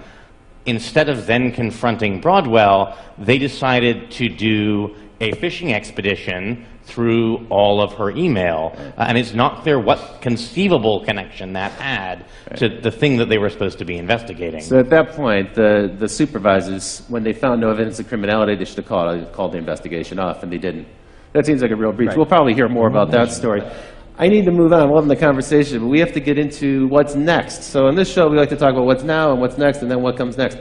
instead of then confronting Broadwell, they decided to do a phishing expedition through all of her email. And it's not clear what conceivable connection that had to the thing that they were supposed to be investigating. So at that point, the supervisors, when they found no evidence of criminality, they should have called the investigation off, and they didn't. That seems like a real breach. We'll probably hear more about that story. I need to move on. We'll have the conversation, but we have to get into what's next. So in this show, we like to talk about what's now and what's next, and then what comes next.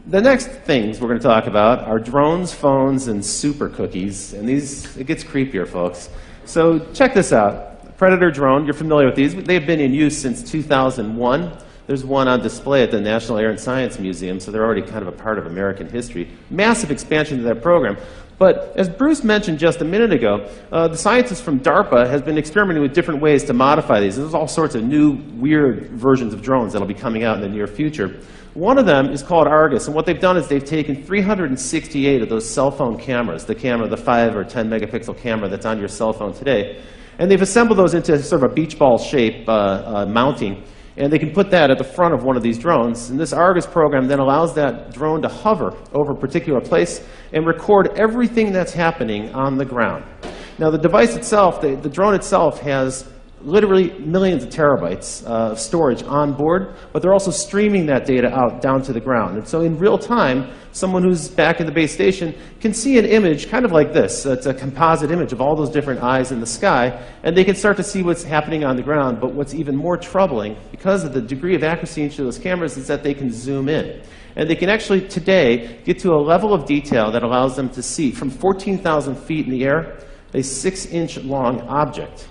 The next things we're going to talk about are drones, phones, and super cookies. And it gets creepier, folks. So check this out. Predator drone, you're familiar with these. They've been in use since 2001. There's one on display at the National Air and Science Museum, so they're already kind of a part of American history. Massive expansion of that program. But as Bruce mentioned just a minute ago, the scientists from DARPA has been experimenting with different ways to modify these. There's all sorts of new, weird versions of drones that'll be coming out in the near future. One of them is called Argus, and what they've done is they've taken 368 of those cell phone cameras, the 5 or 10 megapixel camera that's on your cell phone today, and they've assembled those into sort of a beach ball shape mounting. And they can put that at the front of one of these drones. And this Argus program then allows that drone to hover over a particular place and record everything that's happening on the ground. Now, the device itself, the drone itself, has literally millions of terabytes of storage on board, but they're also streaming that data out down to the ground. And so in real time, someone who's back in the base station can see an image kind of like this. It's a composite image of all those different eyes in the sky, and they can start to see what's happening on the ground. But what's even more troubling, because of the degree of accuracy into those cameras, is that they can zoom in. And they can actually, today, get to a level of detail that allows them to see from 14,000 feet in the air a 6-inch long object.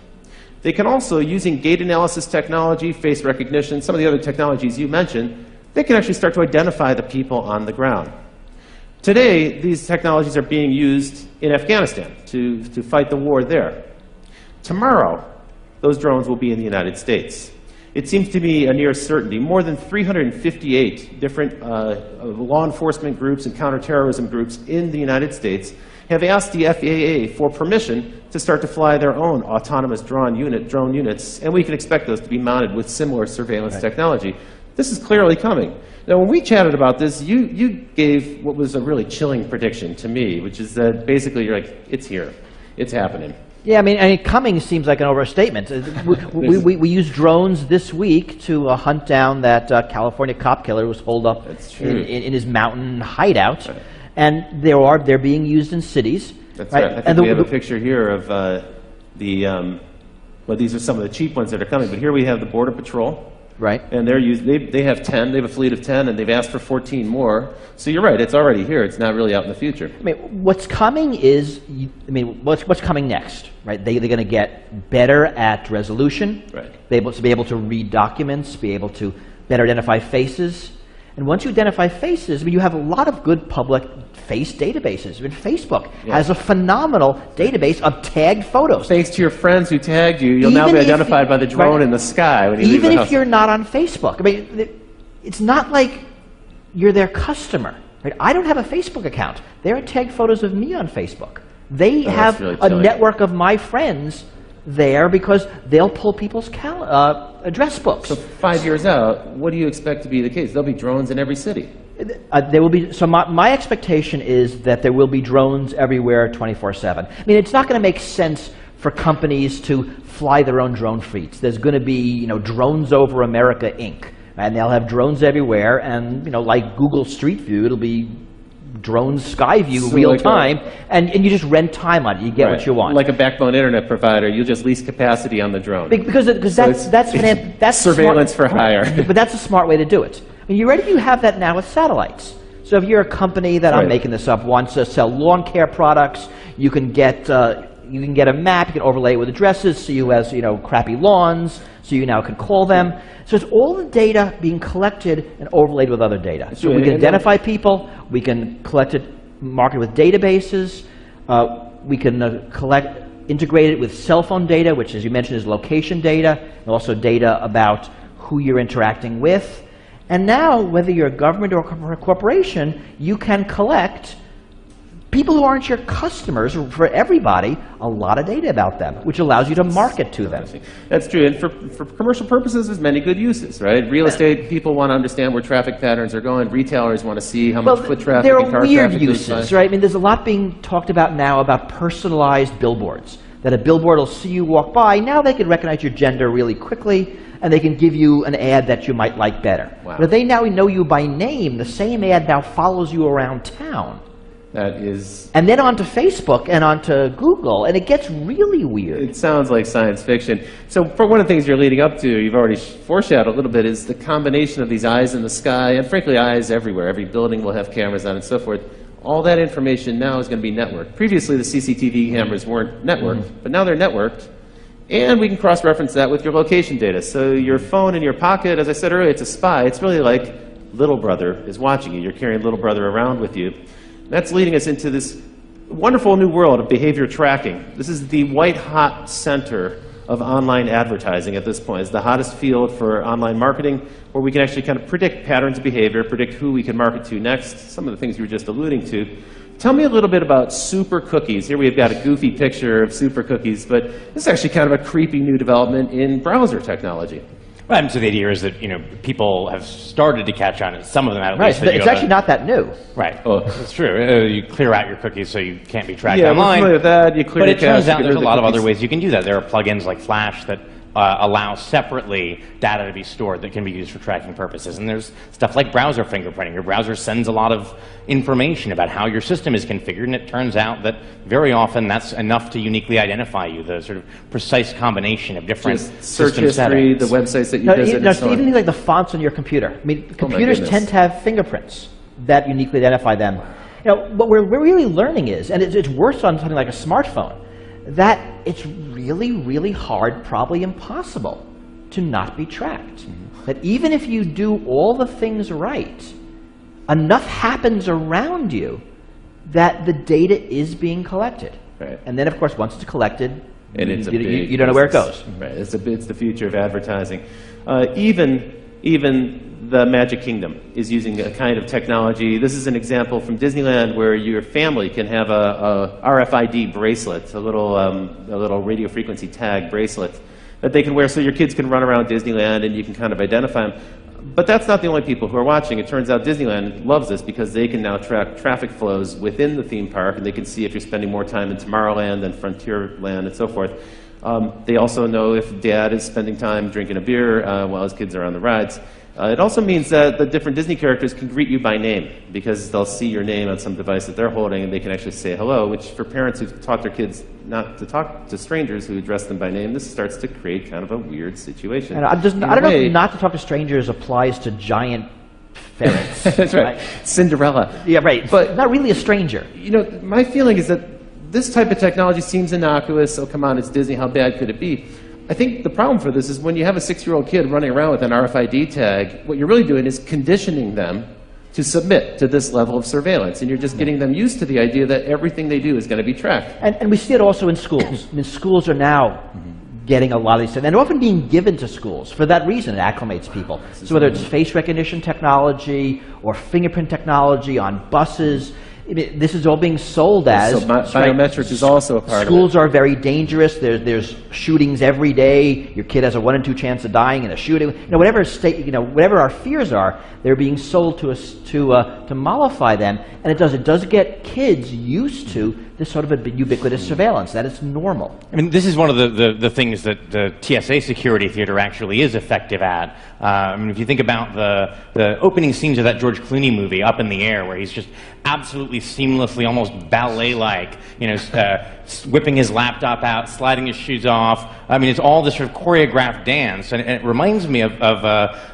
They can also, using gait analysis technology, face recognition, some of the other technologies you mentioned, they can actually start to identify the people on the ground. Today, these technologies are being used in Afghanistan to fight the war there. Tomorrow, those drones will be in the United States. It seems to be a near certainty. More than 358 different law enforcement groups and counterterrorism groups in the United States have asked the FAA for permission to start to fly their own autonomous drone units, and we can expect those to be mounted with similar surveillance technology. This is clearly coming. Now, when we chatted about this, you gave what was a really chilling prediction to me, which is that basically you're like, it's here, it's happening. Yeah, I mean coming seems like an overstatement. We used drones this week to hunt down that California cop killer who was holed up in his mountain hideout. Right. And they're being used in cities. That's right. I think we have a picture here of well, these are some of the cheap ones that are coming, but here we have the Border Patrol. Right. And they have 10, they have a fleet of 10, and they've asked for 14 more. So you're right, it's already here, it's not really out in the future. I mean, what's coming is, what's coming next, right? They're going to get better at resolution, right. Be able to read documents, be able to better identify faces. And once you identify faces, I mean, you have a lot of good public face databases. I mean, Facebook has a phenomenal database of tagged photos. Thanks to your friends who tagged you, you'll now be identified by the drone in the sky when you leave the house. Even if you're not on Facebook. I mean, it's not like you're their customer. Right? I don't have a Facebook account. There are tagged photos of me on Facebook. They have really a network of my friends there because they'll pull people's address books. So 5 years out, what do you expect to be the case? There'll be drones in every city. There will be. So my expectation is that there will be drones everywhere 24/7. I mean, it's not going to make sense for companies to fly their own drone fleets. There's going to be, Drones Over America, Inc. And they'll have drones everywhere, and, like Google Street View, it'll be drones Skyview real time, and you just rent time on it. You get what you want. Like a backbone internet provider, you'll just lease capacity on the drone. Because that's surveillance for hire. But that's a smart way to do it. I mean, you have that now with satellites. So if you're a company that, I'm making this up, wants to sell lawn care products, you can get a map, you can overlay it with addresses, so you has crappy lawns, so you now can call them. So it's all the data being collected and overlaid with other data. So we can identify people, we can collect it, market it with databases, we can integrate it with cell phone data, which, as you mentioned, is location data, and also data about who you're interacting with. And now, whether you're a government or a corporation, you can collect people who aren't your customers, for everybody, a lot of data about them, which allows you to market to them. That's true. And for commercial purposes, there's many good uses, right? Real estate people want to understand where traffic patterns are going. Retailers want to see how much foot traffic and car traffic. There are weird uses, right? I mean, there's a lot being talked about now about personalized billboards. That a billboard will see you walk by. Now they can recognize your gender really quickly, and they can give you an ad that you might like better. Wow. But if they now know you by name, the same ad now follows you around town. That is... And then onto Facebook and onto Google, and it gets really weird. It sounds like science fiction. So for one of the things you're leading up to, you've already foreshadowed a little bit, is the combination of these eyes in the sky, and frankly, eyes everywhere. Every building will have cameras on and so forth. All that information now is going to be networked. Previously, the CCTV cameras weren't networked, but now they're networked. And we can cross-reference that with your location data. So your phone in your pocket, as I said earlier, it's a spy. It's really like little brother is watching you. You're carrying little brother around with you. That's leading us into this wonderful new world of behavior tracking. This is the white-hot center of online advertising at this point. It's the hottest field for online marketing, where we can actually kind of predict patterns of behavior, predict who we can market to next, some of the things you were just alluding to. Tell me a little bit about super cookies. Here we've got a goofy picture of super cookies, but this is actually kind of a creepy new development in browser technology. Right, so the idea is that people have started to catch on it. Some of them at least. Right, it's actually not that new. Right, that's true. You clear out your cookies so you can't be tracked online. Yeah, we're familiar with that. You clear but it turns out there's a lot of other ways you can do that. There are plugins like Flash that allow separately data to be stored that can be used for tracking purposes. And there's stuff like browser fingerprinting. Your browser sends a lot of information about how your system is configured, and it turns out that very often that's enough to uniquely identify you, the sort of precise combination of different search history, settings. the websites that you visit, and so on. Even things like the fonts on your computer. I mean, computers tend to have fingerprints that uniquely identify them. What we're really learning is, and it's worse on something like a smartphone, that it's really, really hard, probably impossible, to not be tracked. That even if you do all the things right, enough happens around you that the data is being collected. Right. And then, of course, once it's collected, and you don't know where it goes. Right. It's the future of advertising. Even the Magic Kingdom is using a kind of technology. This is an example from Disneyland where your family can have a RFID bracelet, a little radio frequency tag bracelet that they can wear so your kids can run around Disneyland and you can kind of identify them. But that's not the only people who are watching. It turns out Disneyland loves this because they can now track traffic flows within the theme park, and they can see if you're spending more time in Tomorrowland than Frontierland and so forth. They also know if dad is spending time drinking a beer while his kids are on the rides. It also means that the different Disney characters can greet you by name because they'll see your name on some device that they're holding and they can actually say hello, which for parents who've taught their kids not to talk to strangers who address them by name, this starts to create kind of a weird situation. And I don't know if not to talk to strangers applies to giant ferrets. That's right. Cinderella. Yeah, right. But not really a stranger. You know, my feeling is that this type of technology seems innocuous. Oh, come on, it's Disney. How bad could it be? I think the problem for this is when you have a 6-year-old kid running around with an RFID tag, what you're really doing is conditioning them to submit to this level of surveillance. And you're just getting them used to the idea that everything they do is going to be tracked. And we see it also in schools. I mean, schools are now getting a lot of these things, and often being given to schools. For that reason, it acclimates people. So whether it's face recognition technology or fingerprint technology on buses, this is all being sold as. So biometrics is also a part of it. Schools are very dangerous. There's shootings every day. Your kid has a 1 in 2 chance of dying in a shooting. Whatever whatever our fears are, they're being sold to us to mollify them. And it does get kids used to this sort of a ubiquitous surveillance. That is normal. I mean, this is one of the things that the TSA security theater actually is effective at. I mean, if you think about the opening scenes of that George Clooney movie, Up in the Air, where he's just absolutely seamlessly, almost ballet-like, whipping his laptop out, sliding his shoes off. I mean, it's all this sort of choreographed dance, and it reminds me of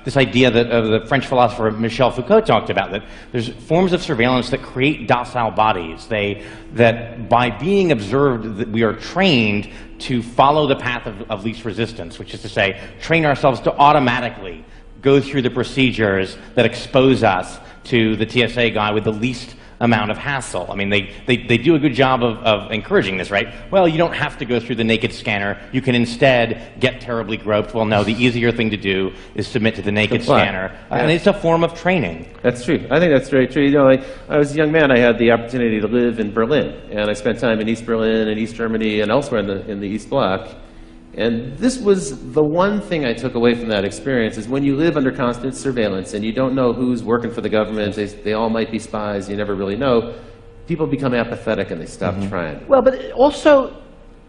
this idea that the French philosopher Michel Foucault talked about, that there's forms of surveillance that create docile bodies. That by being observed, that we are trained to follow the path of least resistance, which is to say, train ourselves to automatically go through the procedures that expose us to the TSA guy with the least amount of hassle. I mean, they do a good job of encouraging this, right? Well, you don't have to go through the naked scanner. You can instead get terribly groped. Well, no, the easier thing to do is submit to the naked scanner. And it's a form of training. That's true. I think that's very true. You know, I was a young man. I had the opportunity to live in Berlin, and I spent time in East Berlin and East Germany and elsewhere in the East Bloc. And this was the one thing I took away from that experience, is when you live under constant surveillance and you don't know who's working for the government, they all might be spies, you never really know, people become apathetic and they stop trying. Well, but also,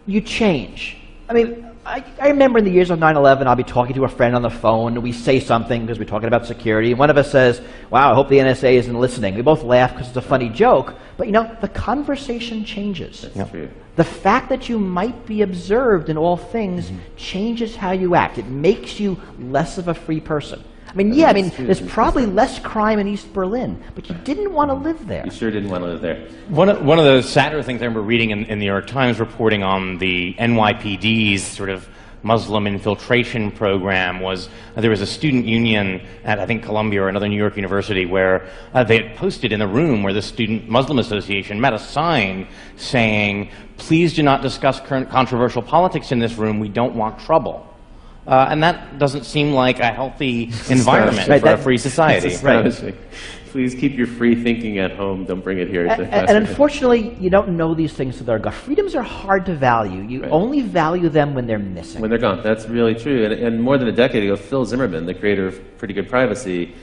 you change. I mean, I remember in the years of 9/11, I'll be talking to a friend on the phone, and we say something because we're talking about security, and one of us says, wow, I hope the NSA isn't listening. We both laugh because it's a funny joke, but the conversation changes. That's true. The fact that you might be observed in all things changes how you act. It makes you less of a free person. I mean, there's probably less crime in East Berlin, but you didn't want to live there. You sure didn't want to live there. One of the sadder things I remember reading in the New York Times reporting on the NYPD's sort of Muslim infiltration program was there was a student union at, I think, Columbia or another New York university where they had posted in the room where the Student Muslim Association met a sign saying, please do not discuss current controversial politics in this room, we don't want trouble. And that doesn't seem like a healthy environment for a free society. Right. Please keep your free thinking at home. Don't bring it here. And unfortunately, you don't know these things to their gut. Freedoms are hard to value. You only value them when they're missing. When they're gone. That's really true. And more than a decade ago, Phil Zimmerman, the creator of Pretty Good Privacy,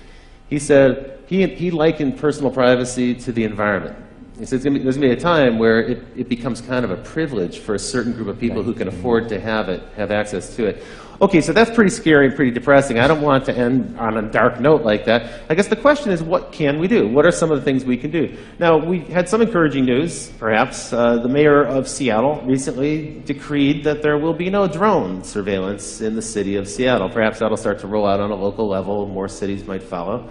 he said he likened personal privacy to the environment. He said there's going to be a time where it becomes kind of a privilege for a certain group of people who can afford to have access to it. Okay, so that's pretty scary and pretty depressing. I don't want to end on a dark note like that. I guess the question is, what can we do? What are some of the things we can do? Now, we had some encouraging news, perhaps. The mayor of Seattle recently decreed that there will be no drone surveillance in the city of Seattle. Perhaps that'll start to roll out on a local level. More cities might follow.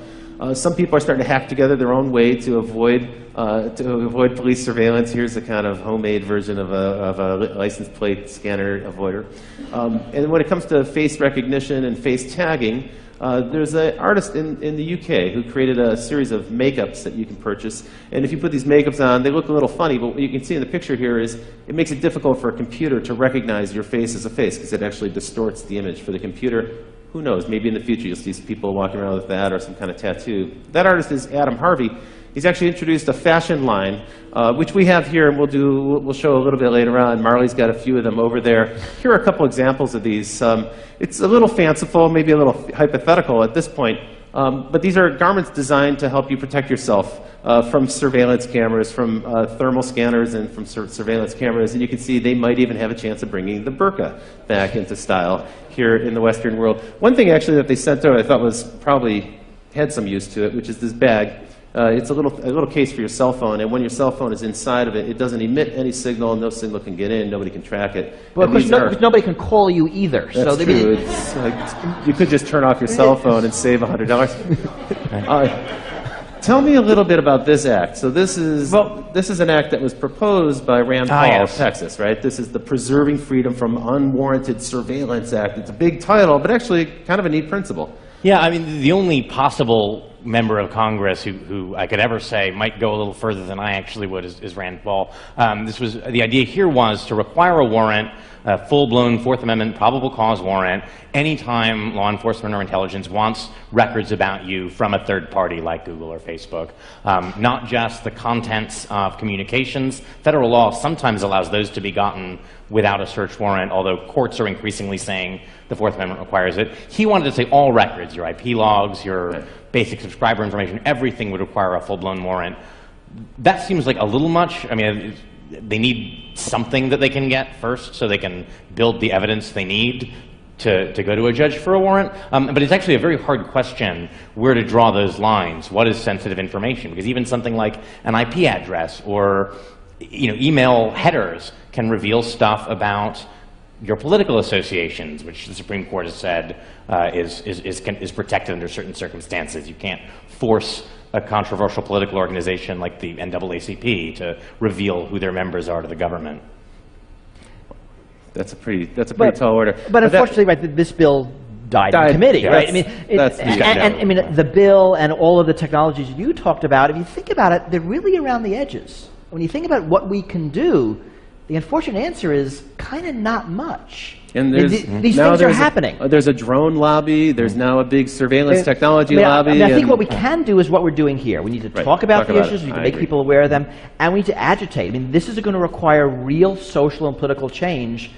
Some people are starting to hack together their own way to avoid police surveillance. Here's a kind of homemade version of a license plate scanner avoider. And when it comes to face recognition and face tagging, there's an artist in the UK who created a series of makeups that you can purchase. And if you put these makeups on, they look a little funny, but what you can see in the picture here is it makes it difficult for a computer to recognize your face as a face because it actually distorts the image for the computer. Who knows, maybe in the future you'll see some people walking around with that or some kind of tattoo. That artist is Adam Harvey. He's actually introduced a fashion line, which we have here, and we'll show a little bit later on. Marley's got a few of them over there. Here are a couple examples of these. It's a little fanciful, maybe a little hypothetical at this point, but these are garments designed to help you protect yourself from surveillance cameras, from thermal scanners, and from surveillance cameras. And you can see they might even have a chance of bringing the burqa back into style here in the Western world. One thing actually that they sent out I thought was probably had some use to it, which is this bag. It's a little case for your cell phone, and when your cell phone is inside of it, it doesn't emit any signal, and no signnal can get in, nobody can track it. Well, because nobody can call you either. That's so true. You could just turn off your cell phone and save $100. Tell me a little bit about this act. So this is an act that was proposed by Rand Paul of Texas, right? This is the Preserving Freedom from Unwarranted Surveillance Act. It's a big title, but actually kind of a neat principle. Yeah, I mean, the only possible member of Congress who I could ever say might go a little further than I actually would is Rand Paul. The idea here was to require a warrant, a full-blown Fourth Amendment probable cause warrant, anytime law enforcement or intelligence wants records about you from a third party like Google or Facebook. Not just the contents of communications. Federal law sometimes allows those to be gotten without a search warrant, although courts are increasingly saying the Fourth Amendment requires it. He wanted to say all records, your IP logs, your basic subscriber information, everything would require a full-blown warrant. That seems like a little much. I mean, they need something that they can get first so they can build the evidence they need to go to a judge for a warrant. But it's actually a very hard question where to draw those lines. What is sensitive information? Because even something like an IP address or email headers can reveal stuff about your political associations, which the Supreme Court has said is protected under certain circumstances. You can't force a controversial political organization like the NAACP to reveal who their members are to the government. That's a pretty tall order. But unfortunately, right, this bill died in committee, yeah, right? I mean, the bill and all of the technologies you talked about, if you think about it, they're really around the edges. When you think about what we can do, the unfortunate answer is kind of not much. And these things are happening. There's a drone lobby. There's now a big surveillance technology lobby. I think what we can do is what we're doing here. We need to talk about the issues. We need to make people aware of them, and we need to agitate. I mean, this is going to require real social and political change.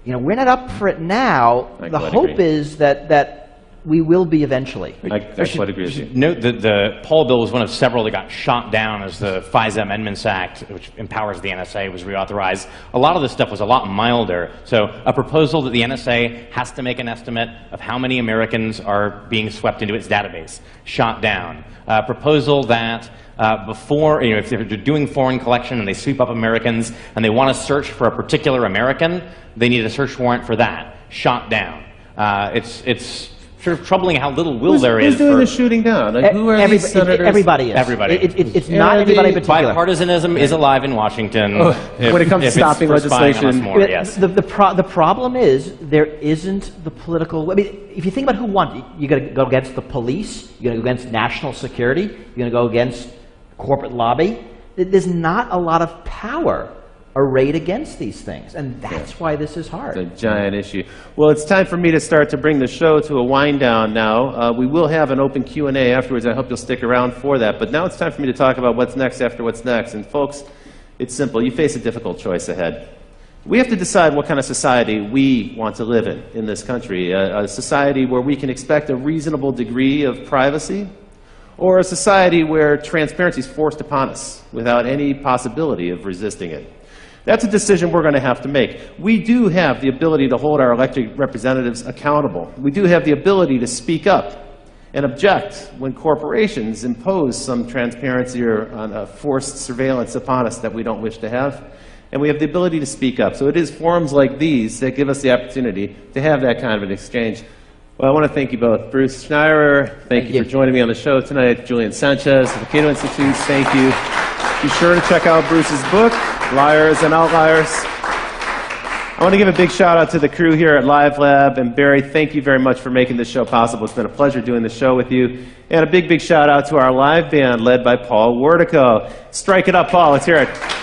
We're not up for it now. The hope is that we will be eventually. I quite agree with you. Note that the Paul bill was one of several that got shot down as the FISA Amendments Act, which empowers the NSA, was reauthorized. A lot of this stuff was a lot milder. So a proposal that the NSA has to make an estimate of how many Americans are being swept into its database, shot down. A proposal that before, if they're doing foreign collection and they sweep up Americans and they want to search for a particular American, they need a search warrant for that, shot down. It's sort of troubling how little will there is. Who's doing the shooting down? Like, who are these senators? Everybody is. Everybody. It's not anybody in particular. Bipartisanism is alive in Washington. When it comes to stopping legislation. Yes. The problem is there isn't the political. I mean, if you think about who won, you're going to go against the police. You're going to go against national security. You're going to go against corporate lobby. There's not a lot of power arrayed against these things, and that's why this is hard. It's a giant issue. Well, it's time for me to start to bring the show to a wind down now. We will have an open Q&A afterwards. I hope you'll stick around for that. But now it's time for me to talk about what's next after what's next. And folks, it's simple. You face a difficult choice ahead. We have to decide what kind of society we want to live in this country. A society where we can expect a reasonable degree of privacy, or a society where transparency is forced upon us without any possibility of resisting it. That's a decision we're going to have to make. We do have the ability to hold our elected representatives accountable. We do have the ability to speak up and object when corporations impose some transparency or forced surveillance upon us that we don't wish to have. And we have the ability to speak up. So it is forums like these that give us the opportunity to have that kind of an exchange. Well, I want to thank you both. Bruce Schneier, thank you for joining me on the show tonight. Julian Sanchez of the Cato Institute, thank you. Be sure to check out Bruce's book, Liars and Outliers. I want to give a big shout out to the crew here at Live Lab. And Barry, thank you very much for making this show possible. It's been a pleasure doing the show with you. And a big, big shout out to our live band led by Paul Wertico. Strike it up, Paul. Let's hear it.